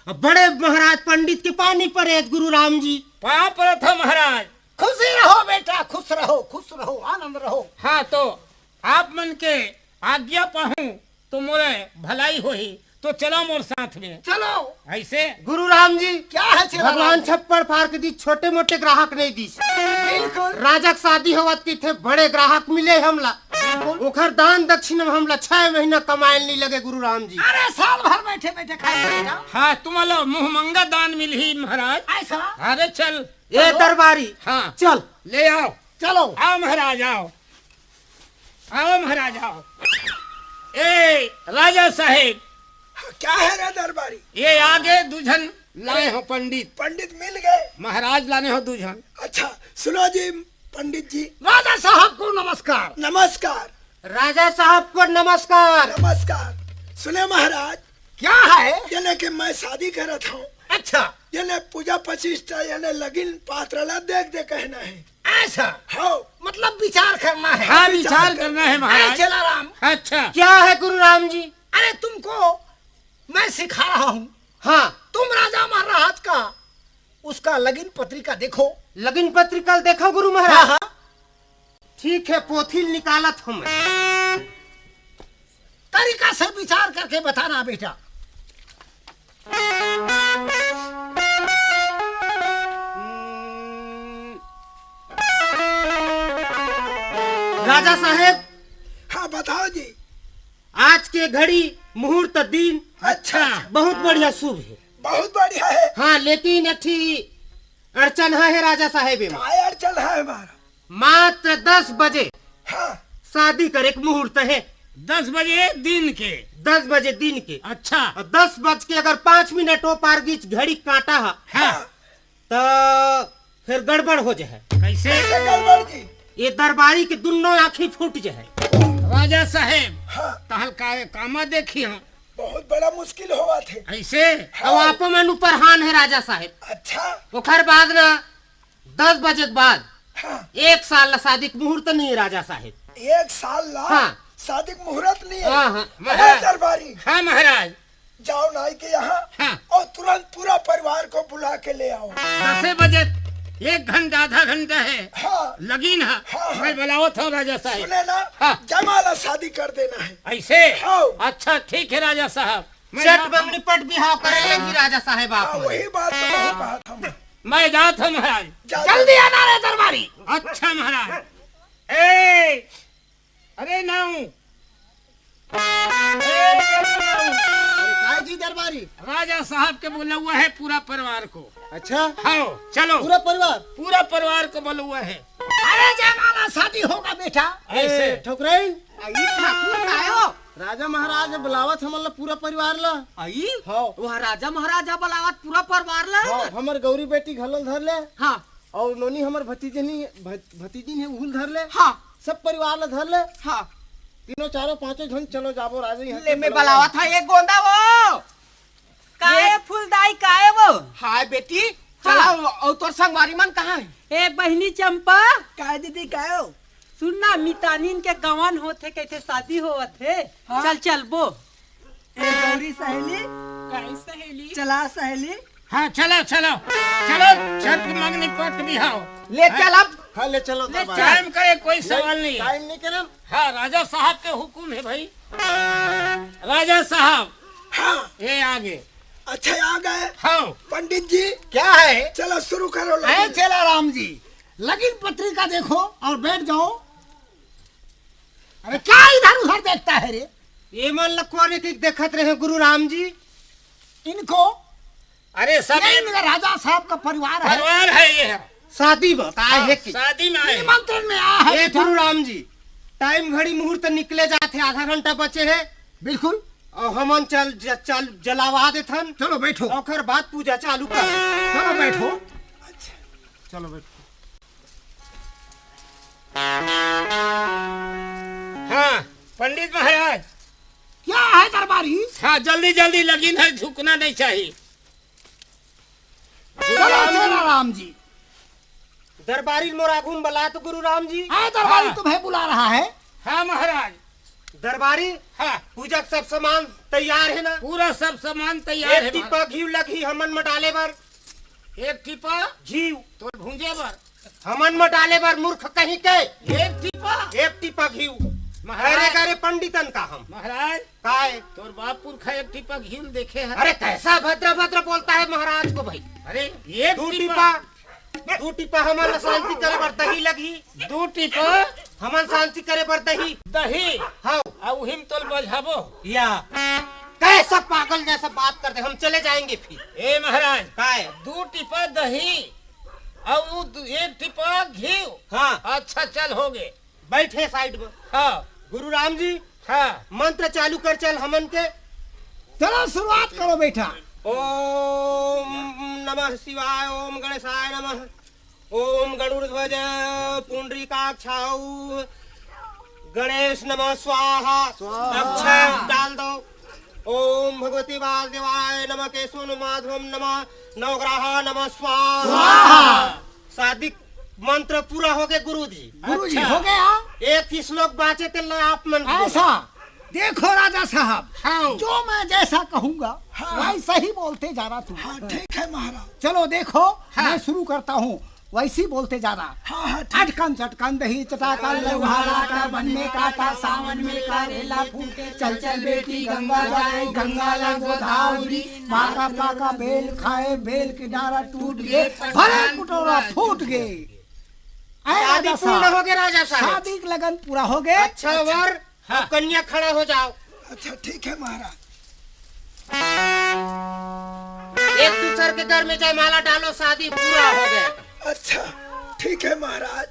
बड़े महाराज पंडित के पानी परे है गुरु राम जी। पा पर था महाराज। खुशी रहो बेटा, खुश रहो, आनंद रहो। हाँ, तो आप मन के आज्ञा पाहूं तो मोरे भलाई होही, तो चलो मोर साथ में। चलो। ऐसे गुरु राम जी, क्या है चला भगवान राम जी? छप्पड़ फाड़ के दी, छोटे मोटे ग्राहक नहीं दी। बिल्कुल। राजा की शादी होवत की थे, बड़े ग्राहक मिले हमला। बिल्कुल। ओखर दान दक्षिणा में हमला 6 महीना कमाए नहीं लगे गुरु राम जी। अरे साल भर बैठे बैठे खाए बेटा। हाँ तुम्हारा मुंह मंगा दान मिली महाराज। ऐसा अरे चल ए दरबारी हाँ चल ले आओ। चलो आओ महाराज आओ, आओ महाराज आओ। ए राजा साहेब क्या है रे दरबारी? ये आगे दुल्हन लाए हो पंडित। पंडित मिल गए? महाराज लाने हो दुल्हन। अच्छा सुनो जी पंडित जी। राजा साहब को नमस्कार। नमस्कार राजा साहब को नमस्कार। नमस्कार। सुने महाराज क्या है? यानी कि मैं शादी करत हूँ, अच्छा यानी पूजा प्रतिष्ठा यानी लगन पात्र ला देख दे कहना है। ऐसा हाँ मतलब विचार करना है। हाँ विचार करना है महाराज। चला राम। अच्छा क्या है गुरु राम जी? अरे तुमको मैं सिखा रहा हूँ। हाँ तुम राजा महाराज का उसका लगन पत्रिका देखो। लगन पत्रिका देखो गुरु महाराज। हाँ। ठीक है पोथी निकालत हूँ मैं। तरीका से विचार करके बताना बेटा। राजा साहेब हाँ बताओ जी। आज के घड़ी मुहूर्त दिन अच्छा बहुत बढ़िया शुभ है। बहुत बढ़िया है। हाँ लेकिन अठी अड़चन है राजा साहेब में। काय अड़चन है हमारा? मात्र 10 बजे हाँ शादी करे के मुहूर्त है। 10 बजे दिन के। 10 बजे दिन के। अच्छा और 10 बज के अगर 5 मिनट हो पार बीच घड़ी काटा है हाँ तो फिर गड़बड़ हो जाए। कैसे? कैसे गड़बड़ जी? ये दरबारी के दोनों आँखें फूट जाए। राजा साहेब हाँ तहल कामा देखी हम बहुत बड़ा मुश्किल हुआ थे। ऐसे अब आप मन ऊपर हान है राजा साहेब। अच्छा ओखर बाद ना 10 बजे के बाद हाँ 1 साल ला शादी के मुहूर्त नहीं है राजा साहेब। 1 साल ला हाँ। शादी का मुहूर्त नहीं है। हाँ, हाँ, अरे दरबारी हाँ महाराज जाओ नाई के यहाँ हाँ। और तुरंत पूरा परिवार को बुला के ले आओ। 10 बजे 1 घंटा आधा घंटा है हाँ लगीन है। हाँ। मैं बुलावत हूँ राजा साहब। सुने ना हाँ। जमाला शादी कर देना है। ऐसे हाँ। अच्छा ठीक है राजा साहब। चट बंगड़ी पट बिहाव करेंगे राजा साहेब हाँ, आप। वही बात तो मैं कहा था मैं। मैं जात हूँ महाराज। जल्दी आना रे दरबारी। अच्छा महाराज। ए अरे नाऊ काय जी दरबारी? राजा साहब के बोला हुआ है पूरा परिवार को। अच्छा हाँ चलो पूरा परिवार? पूरा परिवार को बोला हुआ है। अरे जयमाला शादी होगा बेटा। ऐसे ठोकराइन आई ठाकुर आयो। राजा महाराज बुलावत हमला पूरा परिवार ला। आई हाँ वहाँ राजा महाराजा बुलावत पूरा परिवार ला। हाँ हमर गौरी बेटी घलल धर ले। हाँ और नोनी हमर भतीजी ने उहुल धर ले। हाँ सब परिवार ला धर ले। हाँ तीनों चारों पांचों जन चलो जाबो राजा यहाँ ले में बुलावा था एक गोंदा वो काहे फूलदाई काहे वो। हाय बेटी चला और तोर संगवारी मन कहाँ है? ए बहनी चंपा काय दीदी काय हो? सुनना मितानीन के गवन होते कैसे शादी होवत है। हाँ? चल चल बो। ए गौरी सहेली काहे सहेली? चला सहेली हाँ चलो चलो चलो छठ मंगनी पट भी आओ। ले चल अब। हाँ ले चलो ले दरबार। टाइम का ये कोई सवाल नहीं है। टाइम नहीं करम। हाँ राजा साहब के हुक्म है भाई। राजा साहब हाँ ये आगे। अच्छा आ गए हाँ पंडित जी। क्या है? चलो शुरू करो अरे लगन। चला राम जी लगन पत्रिका देखो और बैठ जाओ। अरे क्या इधर उधर देखता है रे? ये मन लखवारे के देखत रहे गुरु राम जी। इनको अरे सब ये मेरा राजा साहब का परिवार है। परिवार है ये। शादी बताए है कि शादी में आए। निमंत्रण में आया है ये बेटा। गुरु राम जी टाइम घड़ी मुहूर्त निकले जाते आधा घंटा बचे है बिल्कुल। और हमन चल जलावा देथन। चलो बैठो। ओकर बाद पूजा चालू कर। चलो बैठो। चलो बैठ। हाँ पंडित महाराज क्या है दरबारी? हाँ जल्दी जल्दी लगीन है झुकना नहीं चाहिए। चलो चला राम जी। दरबारी मोरागुन बला तो गुरु राम जी। है दरबारी हाँ। तुम्हें बुला रहा है। हाँ महाराज। दरबारी हाँ पूजा के सब सामान तैयार है ना? पूरा सब सामान तैयार एक है। टिपा घी लगी हमन में डाले बर। एक टिपा घी तो भूंजे बर। हमन में डाले बर मूर्ख कहीं के। एक टिपा एक टिपा घी महाराज। अरे करे पंडितन का हम महाराज काय। तोर बापुर खा एक टिपा घी देखे है। अरे कैसा भद्र भद्र बोलता है महाराज को भाई। अरे एक दू टिपा टिपा हमारा शांति करे बर तही लगी। 2 टिपा हमन शांति करे पर दही दही हाँ अब हिम तोल बजाबो या कैसा पागल जैसा बात करते हम चले जाएंगे फिर। ए महाराज काय 2 टिपा दही और 1 टिपा घी। हाँ अच्छा चल हो गए। बैठे साइड में। हाँ गुरु राम जी हाँ मंत्र चालू कर चल हमन के। चलो शुरुआत करो बेटा। ओम नमः शिवाय, ओम गणेशाय नमः, ओम गरुड़ध्वज पुंडरीकाक्षाऊ गणेश नमः स्वाहा। अक्षर डाल दो। ओम भगवती वासुदेवाय नमः, केशव माधवम नमः, नवग्रह नमः स्वाहा। शादी मंत्र पूरा हो गया गुरु जी। गुरुजी हो गया। एक ही श्लोक बाचे थे आप मन। ऐसा देखो राजा साहब, हाँ जो मैं जैसा कहूँगा वैसा ही बोलते जाना तुम। हाँ ठीक है महाराज। चलो देखो मैं शुरू करता हूँ, वैसी बोलते जाना। हाँ हाँ ठीक। अटकन चटकन दही चटाकन लौहारा का बन में काटा, सावन में करेला फूटे, चल चल बेटी गंगा जाए, गंगा लग गोदावरी, पाका पाका बेल खाए, बेल के डारा टूट गए, भले कुटोरा फूट गए। शादी पूर्ण हो गया राजा साहब। शादी का लगन पूरा हो गए। अच्छा वर अब कन्या खड़ा हो जाओ। अच्छा ठीक है महाराज। एक दूसरे के घर में जयमाला डालो, शादी पूरा हो गया। अच्छा ठीक है महाराज।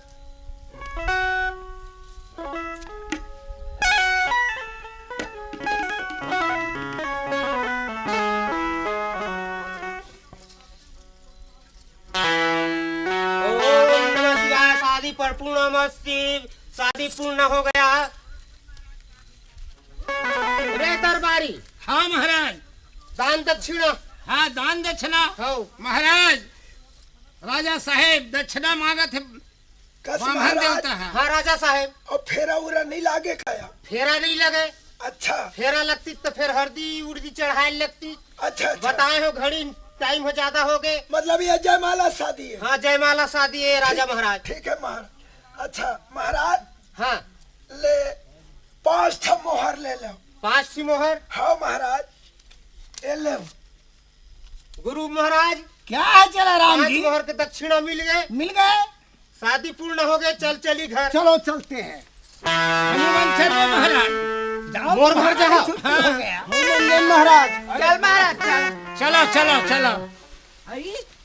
ओम नमः शिवाय। शादी पर पूर्णमस्ति। शादी पूर्ण हो गया। रे दरबारी हाँ महाराज। दान दक्षिणा। हाँ दान दक्षिणा। हाँ महाराज राजा साहेब दक्षिणा मांगा थे कस ब्राह्मण महाराज। देवता है। हाँ राजा साहेब। और फेरा उरा नहीं लागे खाया। फेरा नहीं लगे। अच्छा फेरा लगती तो फिर हल्दी उर्दी चढ़ाए लगती। अच्छा अच्छा। बताए हो घड़ी टाइम हो ज्यादा हो गए। मतलब ये जयमाला शादी है। हाँ जयमाला शादी है राजा महाराज। ठीक है महाराज। अच्छा महाराज हाँ ले 5 ठो मोहर ले लो। 5 की मोहर। हाँ महाराज ये ले। गुरु महाराज क्या है चला राम 5 जी? मोहर के दक्षिणा मिल गए। मिल गए। शादी पूर्ण हो गए। चल चली घर। चलो चलते हैं। हनुमान चलो महाराज। जाओ, मोर घर जाओ। छुट्टी हो गया। महाराज चल महाराज चल। चलो चलो चलो।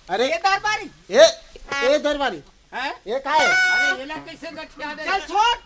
अरे ये दरबारी ए दरबारी हैं? ये का है? अरे येला कैसे गठिया दे? चल छोड़।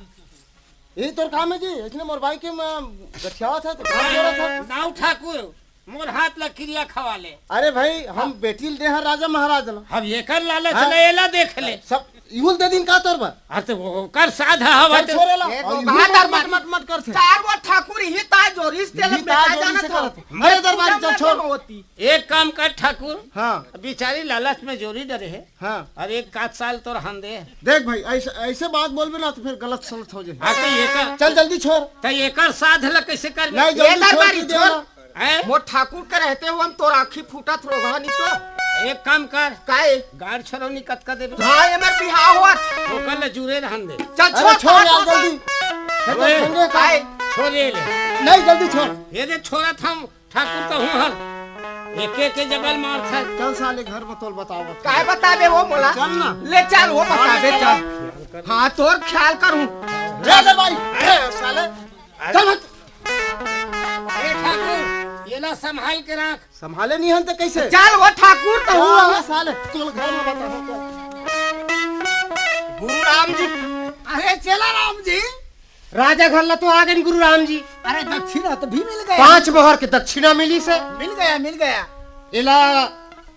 ये तो काम है जी। इसने मोर भाई के गठियावा था तो काम हो रहा था। नाव ठाकुर मोर हाथ ला क्रिया खवा ले। अरे भाई हम बेटी दे हैं राजा महाराज ला। अब ये कर लालच हाँ? ले एला देख ले। सब यूल दे दिन का तोर बा। अरे तो वो कर साधा हवा चल तो छोरे ला। ये तो और बात यूल मत- मत मत कर थे। चार वो ठाकुर ही ताज और इस तेल में ताज जाना से था। करत है। अरे दरबारी चल छोड़। होती। एक काम कर ठाकुर, हाँ बिचारी लालच में जोरी डरे है। हाँ और 1 साल तो हंदे। देख भाई ऐसे बात बोलबे ना तो फिर गलत सलत हो जाए। हाँ तो ये कर चल जल्दी छोड़। तो ये कर साध ला कैसे कर नहीं ये जल्दी छोड़ दरबारी के छोड़। देना। हैं? वो ठाकुर के रहते हो हम तो राखी फूटा थोड़ा नहीं तो एक काम कर, काहे। गाड़ छोरो निकत कर दे। हाँ ये मेरे बिहार हुआ। वो कर ले जुरे रहन दे। चल अरे छोड़ छोड़ यार जल्दी। ओए, ठंडे का। काहे। छोरे ले। नहीं जल्दी छोड़। ये दे छोरा था ठाकुर तो हूँ हर एक के जगल मार था। चल साले घर में तोल बताओ। काहे बता दे वो मोला। चल ना। ले चल वो बता दे चल। हाँ तोर ख्याल करूँ। रे दरबारी ए साले चल हट। अरे ठाकुर ये ला संभाल के रख। संभाले नहीं हन तो कैसे? चल वो ठाकुर तो हुआ। हाँ, साले तोल घर में बताओ। गुरु राम जी। अरे चला राम जी। राजा घर ला तो आ गए गुरु राम जी। अरे दक्षिणा तो भी मिल गया। 5 मोहर के दक्षिणा मिली से। मिल गया मिल गया। इला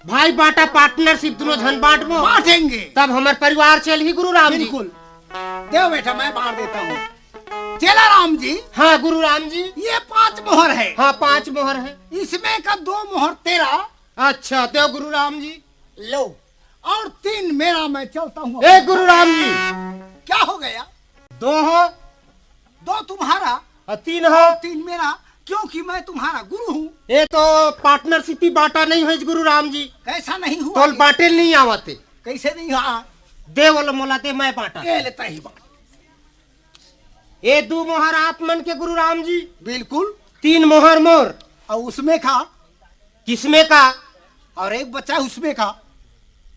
भाई बाटा पार्टनरशिप दोनों झन बांटबो। बांटेंगे। तब हमारे परिवार चल ही गुरु राम जी। बिल्कुल। देव बेटा मैं बांट देता हूँ। चला राम जी। हाँ गुरु राम जी। ये 5 मोहर है। हाँ 5 मोहर है। इसमें का 2 मोहर तेरा। अच्छा देव गुरु राम जी। लो और 3 मेरा। मैं चलता हूँ। ए गुरु राम जी। क्या हो गया? 2 हो 2 तुम्हारा और 3 हो। 3 मेरा, क्योंकि मैं तुम्हारा गुरु हूँ। ये तो पार्टनरशिप ही बांटा नहीं है गुरु राम जी। कैसा नहीं हुआ? तोल बांटे नहीं आवते। कैसे नहीं हुआ? दे वाला मोला दे मैं बांटा। ये लेता ही बात। ये 2 मोहर आप मन के गुरु राम जी। बिल्कुल। 3 मोहर मोर। और उसमें का किसमें का? और एक बच्चा उसमें का।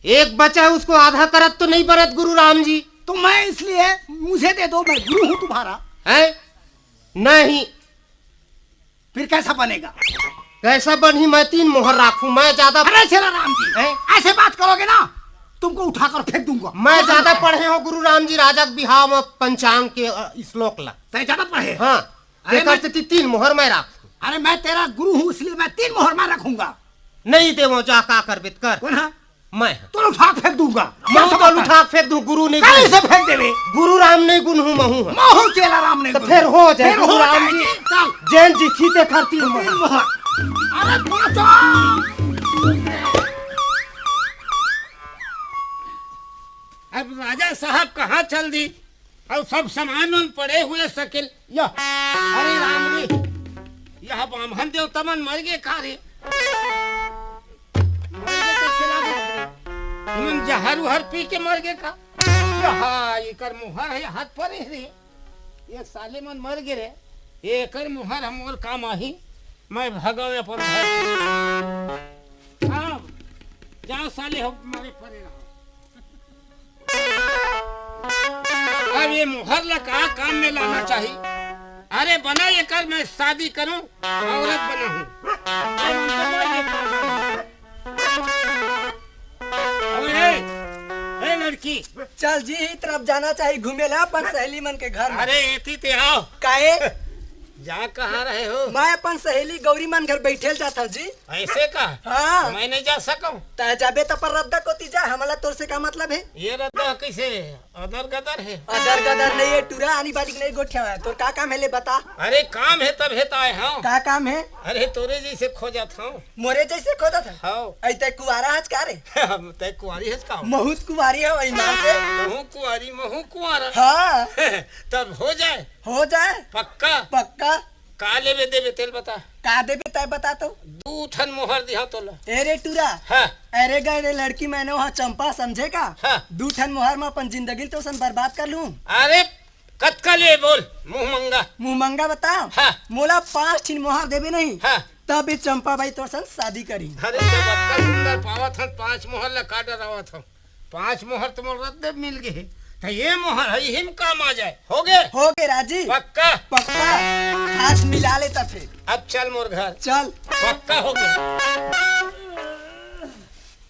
एक बचा है उसको आधा करत तो नहीं बरत गुरु राम जी। तो मैं इसलिए मुझे दे दो, मैं गुरु हूँ तुम्हारा। है नहीं, फिर कैसा बनेगा? कैसा बनी? मैं 3 मोहर राखूं, मैं ज्यादा अरे चला राम जी, हैं? ऐसे बात करोगे ना तुमको उठाकर फेंक दूंगा। मैं ज्यादा पढ़े हो गुरु राम जी, राजा के बिहाव में पंचांग के श्लोक ला। तय ज्यादा पढ़े? हाँ, अरे देखा से 3 मोहर मैं राखूं। अरे मैं तेरा गुरु हूँ इसलिए मैं 3 मोहर में रखूंगा। नहीं देवो जा का कर बित कर। कौन है? मैं तो उठा फेंक दूंगा। मैं तो उठा फेंक दूं, गुरु नहीं कहीं गुण। से फेंक देवे। गुरु राम नहीं गुण हूँ, महू हूँ। महू चेला राम ने तो फिर हो जाए फिर गुरु हो राम जाए जी। चल जैन जी थी ते कर 3 मोहर। 3 मोहर। अरे पहुंचो। अब राजा साहब कहाँ चल दी और सब सामान उन पड़े हुए शकील यह अरे राम रे, यह ब्राह्मण देव तमन मर गए का रे? तुम जहर उहर पी के मर गए का? यहाँ एकर मुहर है हाथ पर रे, ये साले मन मर गए रे, एकर मुहर हम और काम आही। मैं भगवे अपन घर। हाँ, जाओ साले हो मारे परे रहो। अब ये मुहर ला का काम में लाना चाहिए? अरे बना ये कर, मैं शादी करूं, औरत बना हूं। ए लड़की, चल जी ही तरफ जाना चाहिए घूमे ला अपन सहेली मन के घर में। अरे एती ते आओ। काहे? जा कहाँ रहे हो? मैं अपन सहेली गौरी मन घर बैठे जाता जी। ऐसे का? हाँ, मैं नहीं जा सकूं। तय जाबे तो पर रद्दा कोती जा, हमारा तोर से का मतलब है? ये रद्दा कैसे अदर गदर है? अदर गदर नहीं है, टूरा आनी बाली नहीं गोठिया है। तोर का काम है ले बता। अरे काम है तब है ताए हाँ। का काम है? अरे तोरे जैसे खोजा था। मोरे जैसे खोदा था? हाँ। ऐते कुवारा हज का रे? तय कुआरी है का? बहुत कुवारी है वही नाम से। महू कुआरी महू कुआरा। हाँ, तब हो जाए। हो जाए पक्का? पक्का। का लेवे देवे तेल बता। का देबे तय बता तो। 2 ठन मोहर दिया तोला। अरे टूरा, हाँ। अरे गए लड़की मैंने वहाँ चंपा समझेगा? हाँ। 2 ठन मोहर में अपन जिंदगी तो सन बर्बाद कर लूं। अरे कतका ले बोल मुंह मंगा। मुंह मंगा बताओ। हाँ। मोला 5 ठन मोहर देबे नहीं। हाँ। तब ये चंपा भाई तो सन शादी करी। अरे जब अत्ता सुंदर पावा था 5 मोहर ला काटा रहा था। 5 मोहर तो मोर रद्द मिल गए। तो ये मोहर है हिम काम आ जाए। हो गए? हो गए राजी। पक्का? पक्का। हाथ मिला लेता फिर। अब चल मोर घर। चल। पक्का हो गया।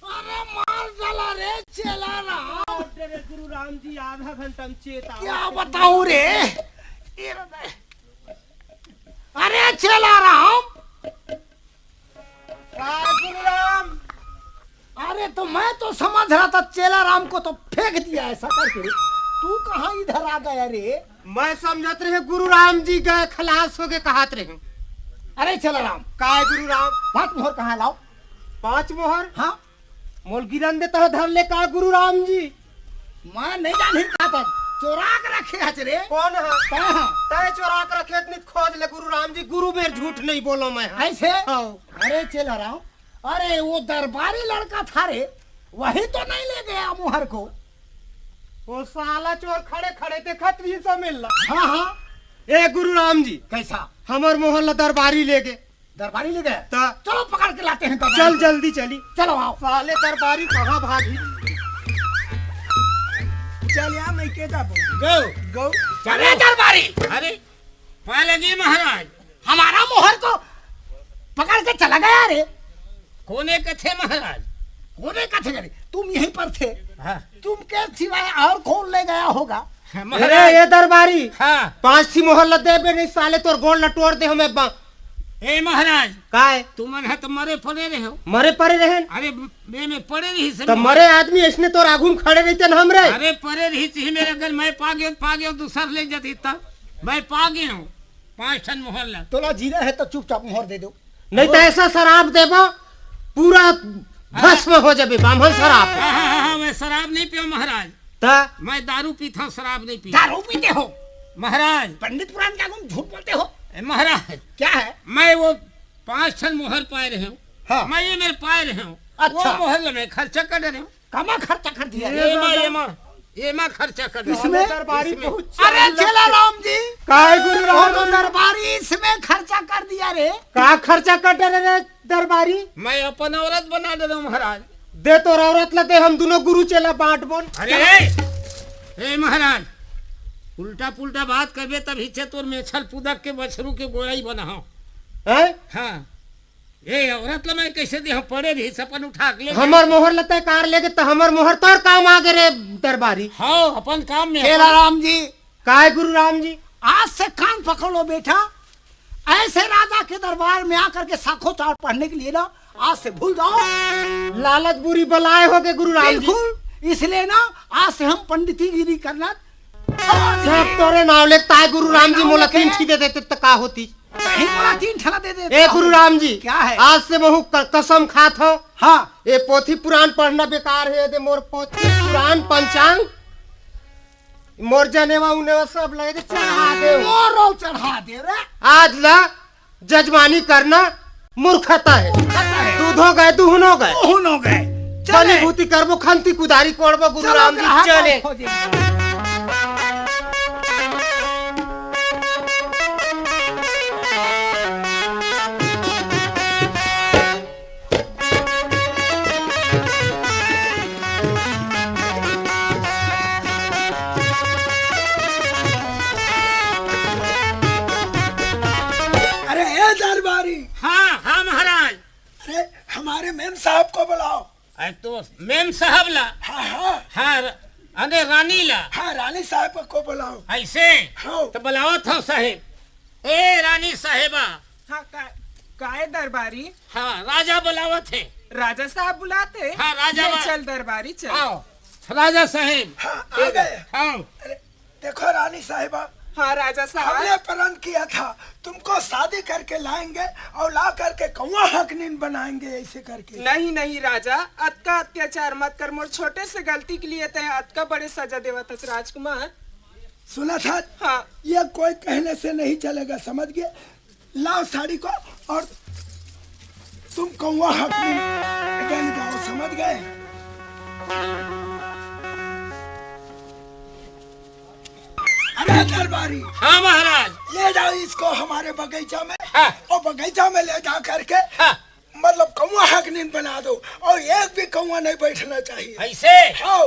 अरे मार डाला रे चेला राम। गुरु राम जी आधा घंटा में चेता। क्या बताऊं रे? अरे चेला राम। गुरु राम। अरे तो मैं तो समझ रहा था चेला राम को तो फेंक दिया ऐसा करके। तू कहाँ इधर आ गया रे? मैं समझत रहे गुरु राम जी गए खलास हो गए कहत रहे। अरे चेला राम, का है गुरु राम? 5 मोहर कहाँ लाओ? 5 मोहर? हाँ, मोल गिरन देता है धर ले का गुरु राम जी? मैं नहीं जान कहा था, चोरा के रखे हच रे। कौन है? कहाँ? तय चोरा कर रखे इतनी खोज ले गुरु राम जी। गुरु में झूठ नहीं बोलो मैं। ऐसे? हाँ। अरे चेला राम, अरे वो दरबारी लड़का था रे, वही तो नहीं ले गया मोहर को। वो साला चोर खड़े खड़े थे खत भी सब मिल रहा। हाँ हाँ। ए गुरु राम जी, कैसा? हमार मोहल्ला दरबारी ले गए। दरबारी ले गए? ता चलो पकड़ के लाते हैं। चल जल्दी चली। चलो आओ। साले दरबारी कहाँ भागी? चल यहाँ मैं के जाबो। गो गो। अरे दरबारी, अरे पा लगी महाराज। हमारा मोहर को पकड़ के चला गया रे। कोने के थे महाराज? होने का थे? तुम यहीं पर थे। हाँ। तुम के सिवाय और कौन ले गया होगा? अरे ये दरबारी हाँ। 5 थी मोहल्ला दे बे नहीं साले तोर गोल न तोड़ दे हमें। ए महाराज, काय तुमन है तो मरे पड़े रहे हो। मरे पड़े रहे? अरे बे में पड़े रही से। तो मरे आदमी इसने तो आगू में खड़े रहते न हमरे। अरे पड़े रही थी मेरे, अगर मैं पा गया दूसरा ले जाती तब। मैं पा गया हूँ 5 ठन मोहल्ला। तोला जीरा है तो चुपचाप मोहर दे दो। नहीं तो ऐसा शराब देबो पूरा भस्म हो जाबे। ब्राह्मण शराब। हाँ, मैं शराब नहीं पियो महाराज। ता मैं दारू पीता हूँ, शराब नहीं पीता। दारू पीते हो? महाराज, पंडित पुराण के आगे झूठ बोलते हो। महाराज क्या है? मैं वो 5 ठन मोहर पाए रहे हूँ। हाँ। मैं ये मेरे पाए रहे हूँ। अच्छा। वो मोहर में खर्चा कर रहे हूँ। कमा खर्चा कर दिया रे। ये माँ खर्चा कर रहे इसमें? दरबारी इसमें। बहुत अरे चेला राम जी, काय गुरु वो राम तो दरबारी इसमें खर्चा कर दिया रे। का खर्चा कर रे दरबारी? मैं अपन औरत बना दे रहा हूँ महाराज। दे तो औरत लगे हम दोनों गुरु चला बांट बोल। अरे हे महाराज उल्टा पुल्टा बात करबे तब हिचे तोर मेछल पुदक के बछरू के गोड़ाई बनाओ हैं? हाँ ये औरत ला मैं कैसे दे हम पड़े भी सपन उठा के ले हमर मोहर लते कार लेके तो हमर मोहर तोर काम आगे रे दरबारी। हाँ अपन काम में चेला राम जी, काय गुरु राम जी? आज से कान पकड़ लो बेटा। ऐसे राजा के दरबार में आकर के साखो चार पढ़ने के लिए ना आज से भूल जाओ। लालच बुरी बलाए हो गए गुरु राम जी। बिल्कुल, इसलिए ना आज से हम पंडिती गिरी करना सब तोरे नाव ले ताय गुरु राम जी मोला 3 छी दे देते तो का होती? कहीं बोला 3 ठना दे दे। ए गुरु राम जी क्या है? आज से महू कसम खात हो। हाँ, ये पोथी पुराण पढ़ना बेकार है। दे मोर पोथी पुराण पंचांग मोर जनेवा उनेवा सब लगे दे चढ़ा दे। मोरो चढ़ा दे रे। आज ला जजमानी करना मूर्खता है। दूधो गए दुहनो गए हो गए। बली भूति करबो खंती कुदारी कोड़बो गुरु राम जी चले। अरे ए दरबारी, हाँ हाँ महाराज। अरे हमारे मेम साहब को बुलाओ। अरे तो मेम साहब ला हाँ हाँ हाँ अरे रानी ला हाँ, रानी साहब को बुलाओ। ऐसे हाँ। तो बुलाओ था साहेब। ए रानी साहेबा। हाँ काहे दरबारी? हाँ राजा बुलावत है। राजा साहब बुलाते? हाँ, राजा ले बा- चल दरबारी चल। आओ राजा साहेब। हाँ, आ गए। हाँ अरे देखो रानी साहिबा, हाँ राजा साहब। हमने प्रण किया था तुमको शादी करके लाएंगे और ला करके कौवा हकनीन बनाएंगे ऐसे करके। नहीं नहीं राजा, अतका अत्याचार मत कर। मोर छोटे से गलती के लिए तय अतका बड़े सजा देवा था राजकुमार। सुना था? हाँ ये कोई कहने से नहीं चलेगा, समझ गए? लाओ साड़ी को और तुम कौवा हकनीन बन जाओ, समझ गए? अरे दरबारी, हाँ महाराज। ले जाओ इसको हमारे बगीचा में। हाँ। और बगीचा में ले जा करके हाँ। मतलब कौवा हकनीन बना दो और एक भी कौवा नहीं बैठना चाहिए। ऐसे हाँ,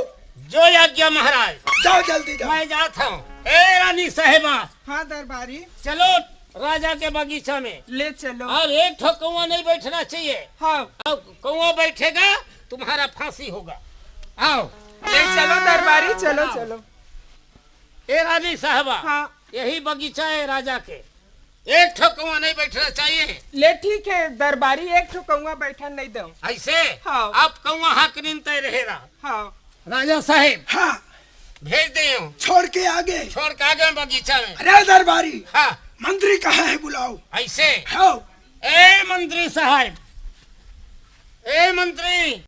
जो आज्ञा महाराज। जाओ जल्दी जाओ। मैं जाता हूँ। ए रानी साहेबा हाँ दरबारी, चलो राजा के बगीचा में। ले चलो। और एक ठो कौवा नहीं बैठना चाहिए। हाँ अब कौवा बैठेगा तुम्हारा फांसी होगा। आओ ले चलो दरबारी, चलो चलो। ए रानी साहबा। हाँ यही बगीचा है राजा के। एक ठो कौवा नहीं बैठना चाहिए। ले ठीक है दरबारी, एक ठो कौवा बैठा नहीं दो। ऐसे हाँ। अब कौवा हकनीन तय रहेगा। हाँ राजा साहेब हाँ, भेज दे छोड़ के आगे। छोड़ के आगे बगीचा में। अरे दरबारी, हाँ मंत्री कहाँ है? बुलाओ। ऐसे। हाँ, ए मंत्री साहब, ए मंत्री,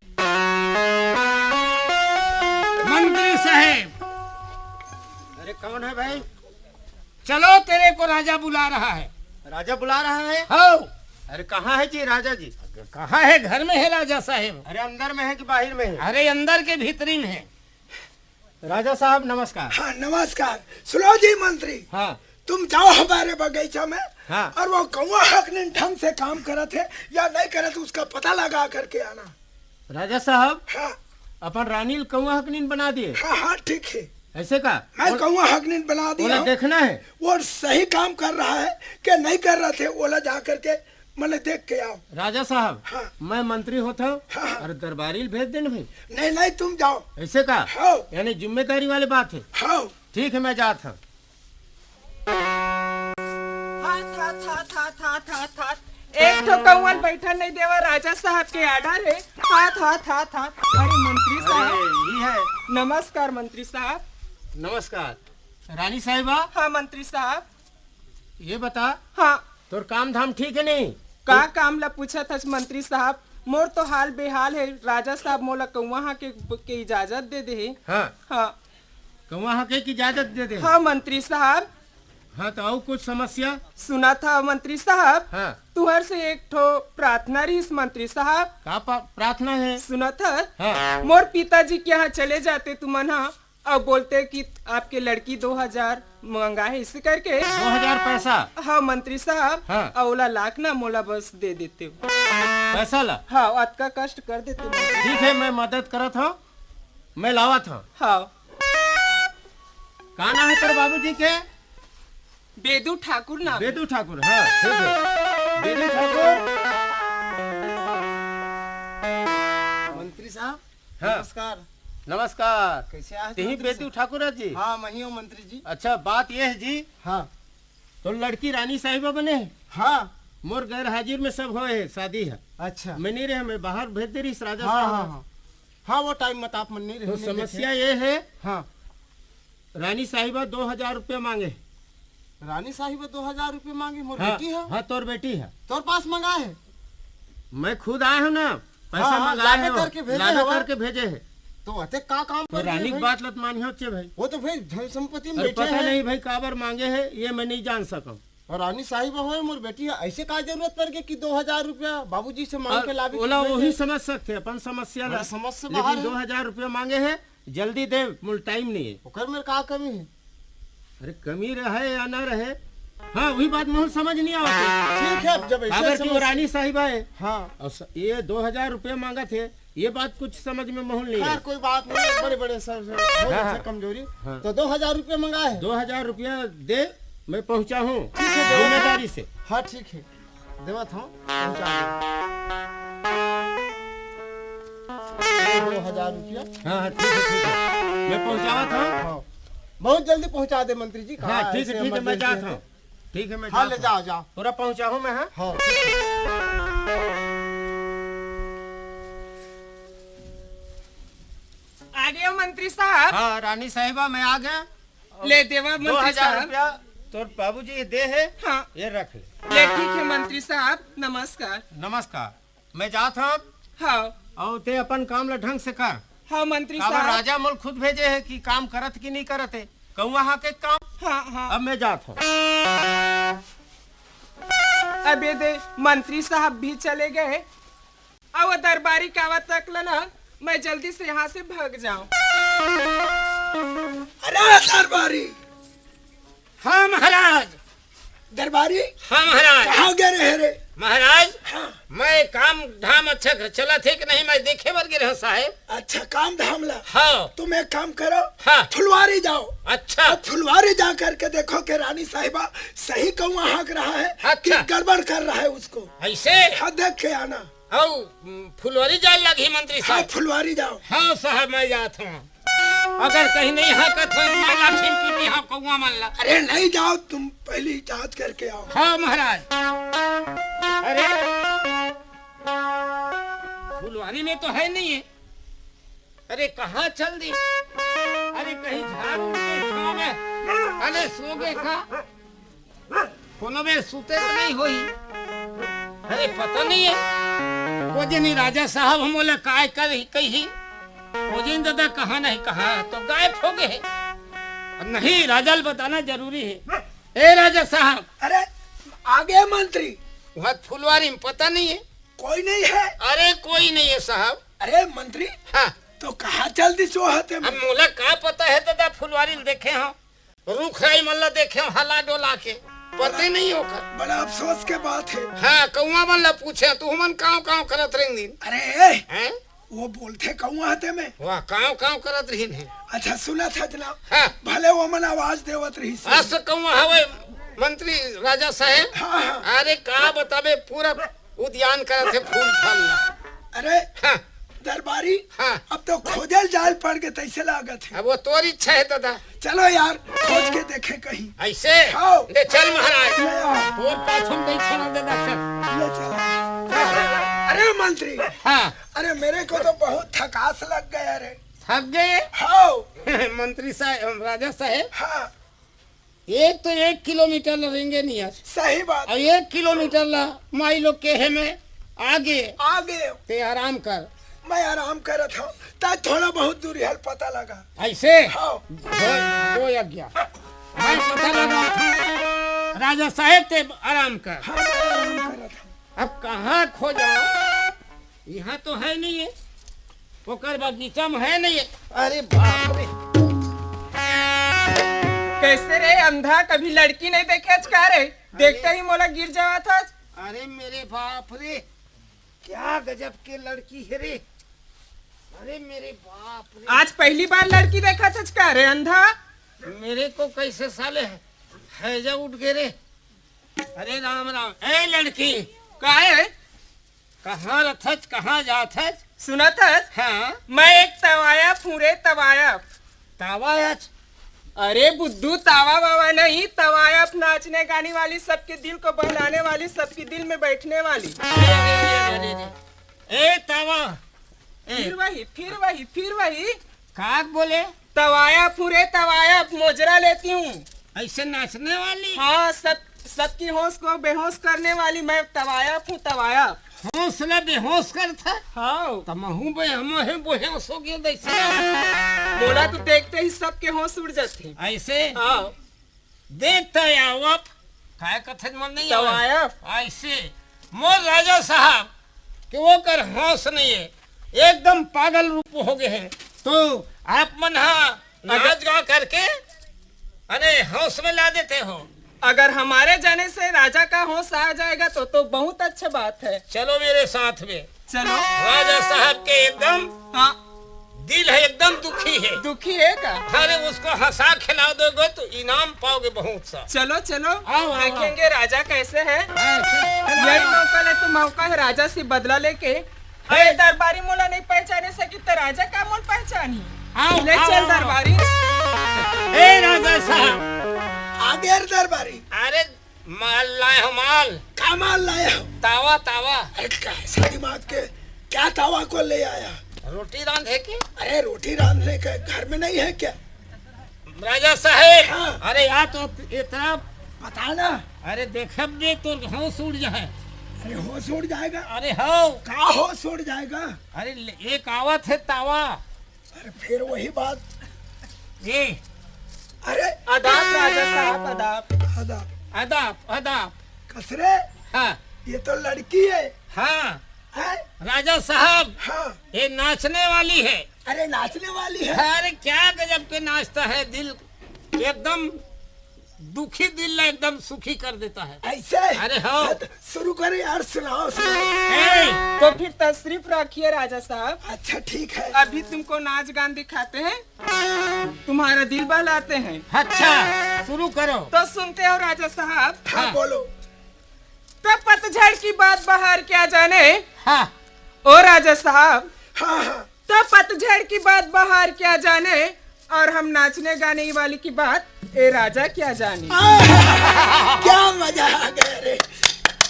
मंत्री साहब। अरे कौन है भाई? चलो तेरे को राजा बुला रहा है। राजा बुला रहा है? हाँ। अरे कहाँ है जी राजा जी? कहाँ है? घर में है राजा साहब। अरे अंदर में है कि बाहर में है? अरे अंदर के भीतरी में है। राजा साहब नमस्कार। हाँ नमस्कार। सुनो जी मंत्री, हाँ तुम जाओ हमारे बगीचा में। हाँ। और वो कौवा हकनीन ढंग से काम करे थे या नहीं करे थे उसका पता लगा करके आना। राजा साहब हाँ अपन रानी कौवा हकनीन बना दिए। हाँ हाँ, ठीक है। ऐसे का? मैं कौवा हकनीन बना दिया बोला हूँ। देखना है। वो सही काम कर रहा है कि नहीं कर रहे थे, ओला जा करके मैंने देख के आओ। राजा साहब हाँ। मैं मंत्री होता हूँ। हाँ। और दरबारी भेज देना भाई। नहीं नहीं, तुम जाओ। ऐसे का? हाँ यानी जिम्मेदारी वाली बात है। हाँ। ठीक है मैं जाता हूँ। एक ठो कौवा बैठा नहीं देवा राजा साहब के आर्डर है। हाथ हाथ हाथ हाथ। अरे मंत्री साहब यही है। नमस्कार। मंत्री साहब नमस्कार। रानी साहिबा हाँ मंत्री साहब। ये बता हाँ तोर काम धाम ठीक है नहीं? का काम ला पूछा था मंत्री साहब? मोर तो हाल बेहाल है। राजा साहब मोला कौवा के इजाजत दे दे। हाँ हाँ कौवा हके की इजाजत दे दे। हाँ मंत्री साहब। हाँ तो और कुछ समस्या? सुना था मंत्री साहब, हाँ तुहर से एक ठो प्रार्थना रही मंत्री साहब। का प्रार्थना है? सुना था हाँ। मोर पिताजी के यहाँ चले जाते तुमन और बोलते कि आपके लड़की 2000 मंगा है इसे करके। 2000 पैसा? हाँ मंत्री साहब। हाँ। औला लाख ना मोला बस दे देते हो। पैसा ला? हाँ अतका कष्ट कर देते मंत्री। ठीक है मैं मदद करत हूँ। मैं लावत हूँ। हाँ का नाम है तेरे बाबूजी के? बेदू ठाकुर नाम। बेदू ठाकुर, हाँ ठीक है। बेदू ठाकुर। मंत्री साहब हाँ। नमस्कार। नमस्कार। कैसे आज यही बेदू ठाकुर है जी? हाँ मैं ही हूँ मंत्री जी। अच्छा बात यह है जी, हाँ तो लड़की रानी साहिबा बने है? हाँ मोर गैर हाजिर में सब होए है, शादी है। अच्छा मैं नहीं रहे, मैं बाहर भेज दे रही इस राजा हाँ साहब। हाँ हाँ हाँ वो टाइम मत आप मन नहीं तो रहे। समस्या ये है, हाँ रानी साहिबा 2000 रुपया मांगे। रानी साहिबा 2000 रुपये मांगी। मोर हाँ, बेटी है। हाँ तोर बेटी है। तोर पास मंगा है? मैं खुद आया हूँ ना, पैसा हाँ, मंगाया है, लादे करके भेजे लादे हवा। करके भेजे है। तो अते का काम तो कर रानी की भाई? बात लत मानी होचे भाई। वो तो भाई धन संपत्ति में अरे बैठे पता हैं। नहीं भाई काबर मांगे है, ये मैं नहीं जान सकूं। और रानी साहिबा हो मोर बेटी है, ऐसे का जरूरत पड़ गई कि 2000 रुपया बाबूजी से मांग के लावे? बोला वही समझ सकते हैं, अपन समस्या बड़ा ला। समझ से बाहर लेकिन है। 2000 रुपया मांगे है, जल्दी दे, मुल टाइम नहीं है। ओकर में का कमी है? अरे कमी रहे या ना रहे, हाँ वही बात मुझे समझ नहीं आवती। ठीक है जब काबर ऐसे की वो रानी साहिबा है हाँ और ये 2000 रुपया मांगा थे, ये बात कुछ समझ में मोहन नहीं खैर है। कोई बात नहीं, बड़े बड़े सर हो हाँ, जाते कमजोरी। हाँ। तो 2000 रुपये मंगा है। 2000 रुपया दे, मैं पहुंचा हूँ ठीक है, देवा। जिम्मेदारी से। हाँ ठीक है देवत हूँ पहुँचा दो 2000 रुपया। हाँ हाँ ठीक है, मैं पहुंचावा था। हाँ बहुत जल्दी पहुँचा दे मंत्री जी। हाँ कहाँ ठीक है ऐसे ठीक है, मैं emergency जाता है हूँ। ठीक है मैं तो? हाँ ले जाता हूँ। जाओ जाओ। पूरा पहुंचा हूँ मैं। हाँ हाँ आ गया मंत्री साहब। हाँ रानी साहिबा मैं आ गया। ले देवा मंत्री 2000 साहब। रुपया तो बाबूजी दे है, हाँ ये रख ले। ले ठीक है मंत्री साहब, नमस्कार। नमस्कार, मैं जाता हूँ हाँ और ते अपन काम ला ढंग से कर। हाँ मंत्री काबर साहब। राजा मोल खुद भेजे है कि काम करत कि नहीं करत है, कहूँ वहाँ के काम। हाँ हाँ अब मैं जाता हूँ। अब ये दे मंत्री साहब भी चले गए, अब वो दरबारी कावा तक ना मैं जल्दी से यहाँ से भाग जाऊं। अरे दरबारी, हाँ महाराज। दरबारी हाँ महाराज। कहाँ गए रहे रे? महाराज मैं काम धाम अच्छा चला थे कि नहीं, मैं देखे बर गिर हूँ साहेब। अच्छा काम धाम ला। हाँ तुम एक काम करो, हाँ। फुलवारी जाओ। अच्छा और फुलवारी जा करके देखो कि रानी साहिबा सही कौआ हाँक रहा है कि अच्छा। गड़बड़ कर रहा है उसको। ऐसे हाँ देख के आना। औ फुलवारी जाल लगी मंत्री हाँ साहब। फुलवारी जाओ। हाँ साहब मैं जाता हूँ। अगर कहीं नहीं हाकत हो माला छिमकी हाँ कौआ मल्ला। अरे नहीं जाओ, तुम पहले जांच करके आओ। हाँ महाराज। अरे फुलवारी में तो है नहीं है। अरे कहाँ चल दी? अरे कहीं झाड़ू के सो गए। अरे सो गए का कोनो में सूते तो नहीं होई। अरे पता नहीं है वो जनी राजा साहब हम बोले काय कर ही कही वो जिन दादा कहाँ नहीं कहा तो गायब हो गए। नहीं राजा बताना जरूरी है। ए राजा साहब अरे आगे मंत्री वहाँ फुलवारी में पता नहीं है। कोई नहीं है। अरे कोई नहीं है साहब। अरे मंत्री हाँ तो कहाँ जल्दी सोहते में? हम मोला का पता है दादा फुलवारी में देखे हो रुख राई मल्ला देखे हो हला डोला के पते नहीं होकर। बड़ा अफसोस के बात है। हाँ कौआ मल्ला पूछे तू मन काव काव करत रही दिन अरे हैं वो बोलते कौआ हते में। वाह काव काव करत रही है। अच्छा सुना था जनाब, हाँ भले वो मन आवाज देवत रही से। आज कौआ हवे मंत्री राजा साहेब। हाँ हाँ। अरे का बताबे पूरा उद्यान करत है फूल फल ला। अरे हाँ दरबारी हाँ अब तो खोजल जाल पड़ के तैसे लागत है। अब वो तोरी इच्छा है दादा। चलो यार खोज के देखे कहीं। ऐसे हाँ। ले चल महाराज ले आओ, तोर पाछू नहीं छोड़ दादा चल। ले चलो। अरे मंत्री हाँ अरे मेरे को तो बहुत थकास लग गया रे। थक गए हाँ मंत्री साहब राजा साहेब। हाँ एक तो 1 किलोमीटर लगेंगे नहीं आज सही बात। और 1 किलोमीटर ला माई लोग के है में आगे आगे ते आराम कर। मैं आराम करत हूँ ताकि थोड़ा बहुत दूरी हल पता लगा। ऐसे हाँ दो यज्ञा मैं पता लगा था। राजा साहेब ते आराम कर। हाँ मैं आराम करत हूँ। अब कहाँ खोजा यहाँ तो है नहीं है ओकर बगीचा में है नहीं है। अरे बाप रे कैसे रे अंधा, कभी लड़की नहीं देखे आज का रे? देखते ही मोला गिर जावा था। अरे मेरे बाप रे क्या गजब के लड़की है रे। अरे मेरे बाप रे आज पहली बार लड़की देखा था का रे अंधा? मेरे को कैसे साले हैजा उठ गए रे। अरे राम राम। ए लड़की का है? कहाँ रथच कहाँ जाथच? सुनत है? हाँ मैं एक तवाया फूरे तवाया। तावायच। अरे बुद्धू तावा बाबा नहीं, तवायफ नाचने गाने वाली, सबके दिल को बहलाने वाली, सबके दिल में बैठने वाली। ए तावा फिर वही फिर वही फिर वही काक बोले तवाया फूरे तवाया मोजरा लेती हूँ। ऐसे नाचने वाली? हाँ, सबकी होश को बेहोश करने वाली मैं तवाया हूँ तवाया। हौसला बेहोश करता। हाँ तमहू बेहोश हो गया दैसे। बोला तो देखते ही सबके होश उड़ जाते। ऐसे हाँ देखता आवप काय कथन मन नहीं तवाया। ऐसे मोर राजा साहब कि वो कर होश नहीं है, एकदम पागल रूप हो गए हैं। तो आप मन नाच गा करके अरे होश में ला देते हो। अगर हमारे जाने से राजा का होश आ जाएगा तो बहुत अच्छा बात है। चलो मेरे साथ में। चलो। राजा साहब के एकदम हाँ दिल है एकदम दुखी है। दुखी है का? अरे उसको हंसा खिला दोगे तो इनाम पाओगे बहुत सा। चलो चलो आओ, देखेंगे राजा कैसे है। यही मौका ले तो मौका है राजा से बदला लेके। अरे दरबारी मोला नहीं पहचाने सकी तो राजा का मोल पहचानी। ले चल दरबारी। ए राजा साहब आगे दरबारी। अरे माल लाए हो माल। क्या माल लाया हो? तावा तावा। अरे कैसा दिमाग के, क्या तावा को ले आया? रोटी रांधे की? अरे रोटी रांधने के घर में नहीं है क्या? राजा साहेब हाँ। अरे या तो इतना बता ना। अरे देखे दे तो होश उड़ जाए। अरे होश उड़ जाएगा? अरे हो कहाँ होश उड़ जाएगा? अरे एक आवत है तावा। अरे फिर वही बात। ये अरे आदाब राजा साहब आदाब। आदाब अदाब अदाब। कसरे हाँ ये तो लड़की है। हाँ है? राजा साहब हाँ। ये नाचने वाली है। अरे नाचने वाली है? अरे क्या गजब के नाचता है, दिल एकदम दुखी दिल एकदम सुखी कर देता है। ऐसे? अरे हाँ। शुरू करें यार, सुनाओ ए, तो फिर तशरीफ रखिए राजा साहब। अच्छा ठीक है। अभी तुमको नाच गान दिखाते हैं, तुम्हारा दिल बहलाते हैं। अच्छा शुरू करो। तो सुनते हो राजा साहब। हाँ बोलो। तो पतझड़ की बात बाहर क्या जाने। हाँ ओ राजा साहब। हाँ हाँ। तो पतझड़ की बात बाहर क्या जाने, और हम नाचने गाने वाली की बात ए राजा क्या जाने। क्या मजा आ गया रे,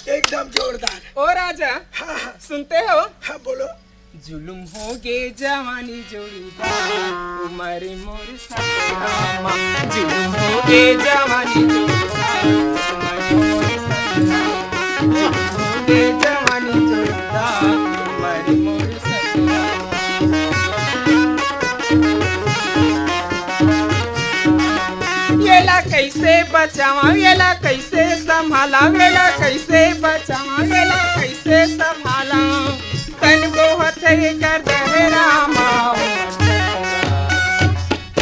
एकदम जोरदार। ओ राजा। हाँ हाँ। सुनते हो। हाँ बोलो। जुलुम हो गे जवानी जोड़ीदार उमर मोर सतरामा। जुलुम हो गे जवानी जोड़ीदार उमर मोर सतरामा। जुलुम हो गे जवानी जोड़ीदार उमर मोर सतरामा। येला कैसे बचावा, येला कैसे संभाला, येला कैसे बचावा, येला कैसे संभाला। तन बहुत कर दे रामा।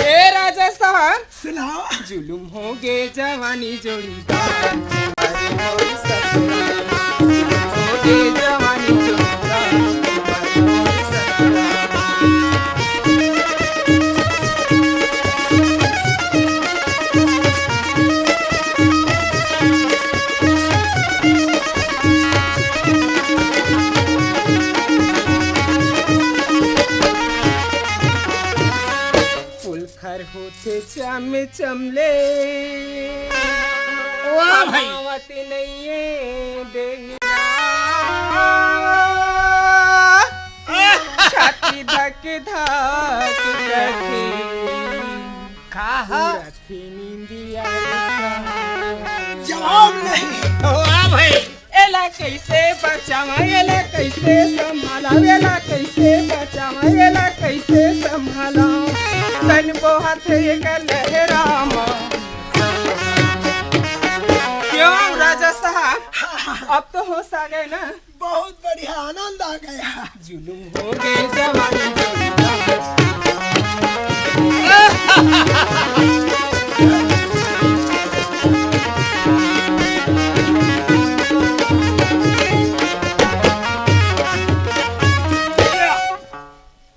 ए राजा साहब सुनाओ। जुलुम हो गे जवानी जोड़ीदार अरे मोर सतरामा। जुलुम हो गे जवानी जोड़ीदार अरे मोर सतरामा। होते चम चमले वाह भाई। हवावती नहीं है देहिया। छाती धक धक रखी कहा रखी नींदिया। जवाब नहीं। वाह भाई। एला कैसे बचावा, एला कैसे संभाला, एला कैसे बचावा, एला कैसे संभाला। तन बहुत कर ले रामा। क्यों राजा साहब, अब तो होश आ गए ना। बहुत बढ़िया, आनंद आ गया। जुलुम हो गए जवानी।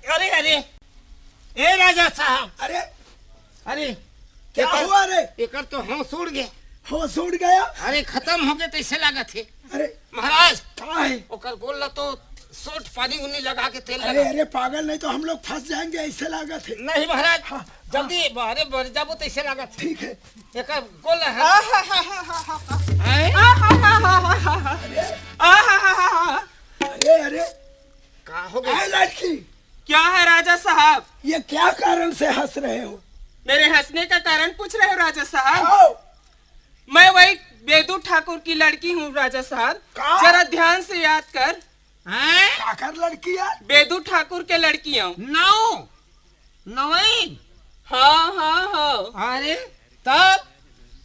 अरे अरे ए राजा साहब। अरे अरे क्या हुआ रे? एकर तो होश उड़ गया। होश उड़ गया? अरे खत्म हो गए तैसे लागत है अरे महाराज। कहाँ है? ओकर गोल तो सोट पानी उन्नी लगा के तेल अरे लगा। अरे पागल, नहीं तो हम लोग फंस जाएंगे, ऐसे लागत है। नहीं महाराज हाँ, जल्दी अरे बढ़ जाबो तैसे लागत है। ठीक है। एकर गोल है। अरे अरे का हो गया? लड़की, क्या है राजा साहब? ये क्या कारण से हंस रहे हो? मेरे हंसने का कारण पूछ रहे हो राजा साहब? आओ। मैं वही बेदू ठाकुर की लड़की हूँ राजा साहब। का? जरा ध्यान से याद कर। काकर लड़की है? बेदू ठाकुर के लड़की हूँ। नौ नवीन। हाँ हाँ हाँ। अरे तब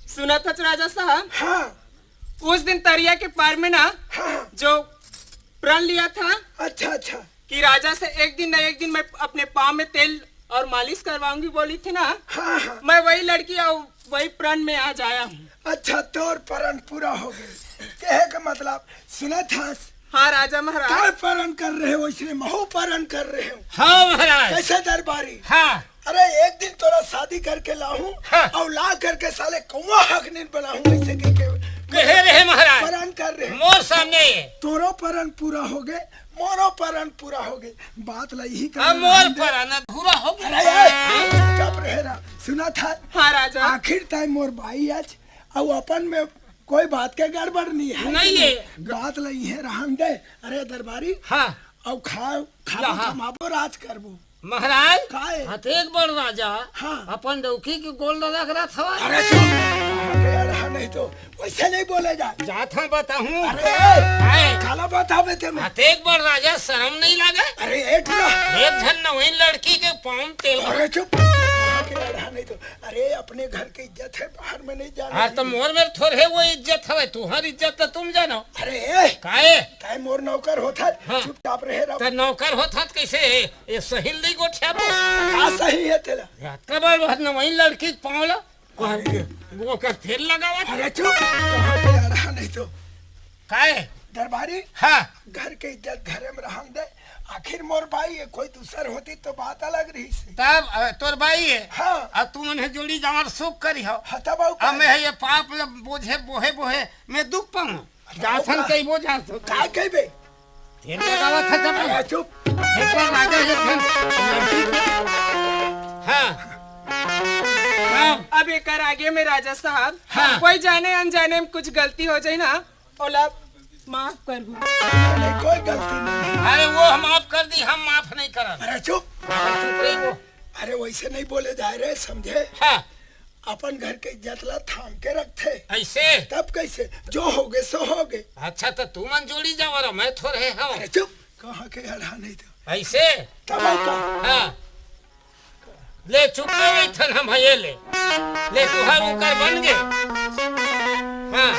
सुना था राजा साहब, हाँ उस दिन तरिया के पार में ना हाँ। जो प्रण लिया था अच्छा अच्छा। कि राजा से एक दिन न एक दिन मैं अपने पाँव में तेल और मालिश करवाऊंगी बोली थी ना। हाँ हाँ। मैं वही लड़की और वही प्रण में आज आया हूँ। अच्छा, तोर परण पूरा हो गए। कहे का मतलब सुना था? हाँ राजा महाराज। क्या परण कर रहे हो? इसलिए महू परण कर रहे हो? हाँ महाराज। कैसे दरबारी? हाँ अरे एक दिन तोरा शादी करके लाऊं हाँ। और ला करके साले कौवा हकनीर बनाऊं, ऐसे कहे रहे महाराज। परण कर रहे। मोर सामने तोरो परण पूरा हो गए, मोरो परण पूरा हो गए। बात ला यही कर। अब मोर पर अधूरा हो गया। अरे चुप रहे रहा। सुना था? हाँ राजा। आखिर टाइम मोर भाई आज और अपन में कोई बात के गड़बड़ नहीं है। नहीं है। बात लई है रहन दे। अरे दरबारी, हाँ और खाओ यहाँ। कमाबो राज करबो। महाराज काहे? हतेक बड़ राजा हाँ। अपन डौकी के गोल रख रहा था। अरे चुप। अरे रहा नहीं तो वैसे नहीं बोले जा। जात हम बताऊं। अरे काला बतावे थे मैं। हतेक बड़ राजा शर्म नहीं लगा? अरे एक एक झन नवीन लड़की के पाँव तेल। अरे चुप। नहीं तो अरे अपने घर की इज्जत है, बाहर में नहीं जाना। हाँ तो मोर में थोड़े वो इज्जत है, तुम्हारी इज्जत तो तुम जानो। अरे काहे? ताई मोर नौकर होता है। हाँ। चुपचाप रहे रहो। तो नौकर होता तो कैसे ये सही नहीं गोठिया क्या सही है तेरा? कबर नवीन लड़की पाँव लो वो कर तेल लगावा। अरे चुप। कहाँ पे आ रहा? नहीं तो काहे? दरबारी, हाँ घर के इज्जत घरे में रहन दे। आखिर मोर भाई है, कोई दूसर होती तो बात अलग रही से। तब तोर भाई है। हाँ। अब तू उन्हें जोड़ी जावर सुख करी हो। हता अब मैं ये पाप बोझे बोहे बोहे मैं दुख पाऊँ। जासन कई बोझा तो काय कहबे? तेल लगावा था जब। अरे चुप। एक बार राजा ये हाँ अब एक आगे में राजा साहब, हाँ। कोई जाने अनजाने में कुछ गलती हो जाए ना, ओला माफ कर दो। नहीं, कोई गलती नहीं। अरे वो हम माफ कर दी, हम माफ नहीं करा। अरे चुप। चुप रही वो। अरे वैसे नहीं बोले जा रहे, समझे? हाँ अपन घर के इज्जत ला थाम के रखते। ऐसे तब कैसे? जो हो गए सो हो गए। अच्छा तो तू मन जोड़ी जावर मैं थोड़े हूँ। अरे चुप। कहाँ के अड़ा? नहीं तो ऐसे तब का। हाँ ले चुप नहीं थन हम ये ले तुहार उकर बन गए। हाँ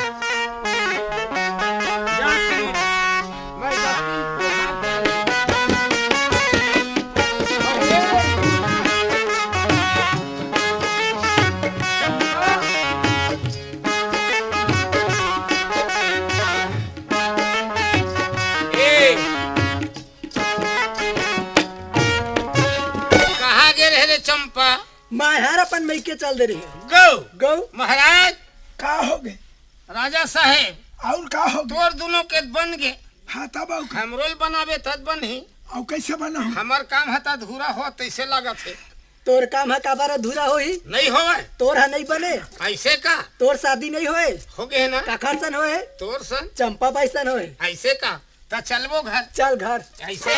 चंपा माहर अपन मई के चल दे रही है। गौ गौ महाराज का हो गए? राजा साहेब और का हो गए? तोर दोनों के बन गए। हाँ तब और हम रोल बनावे तद बन ही। और कैसे बना हो? हमार काम हता अधूरा हो तैसे लागत है। तोर काम है काबार अधूरा हो ही? नहीं होवे। तोर है नहीं बने? ऐसे का? तोर शादी नहीं होए? हो गए ना। काखर सन होए? तोर सन चंपा बाई सन होए? ऐसे का? ता चलबो घर। चल घर। ऐसे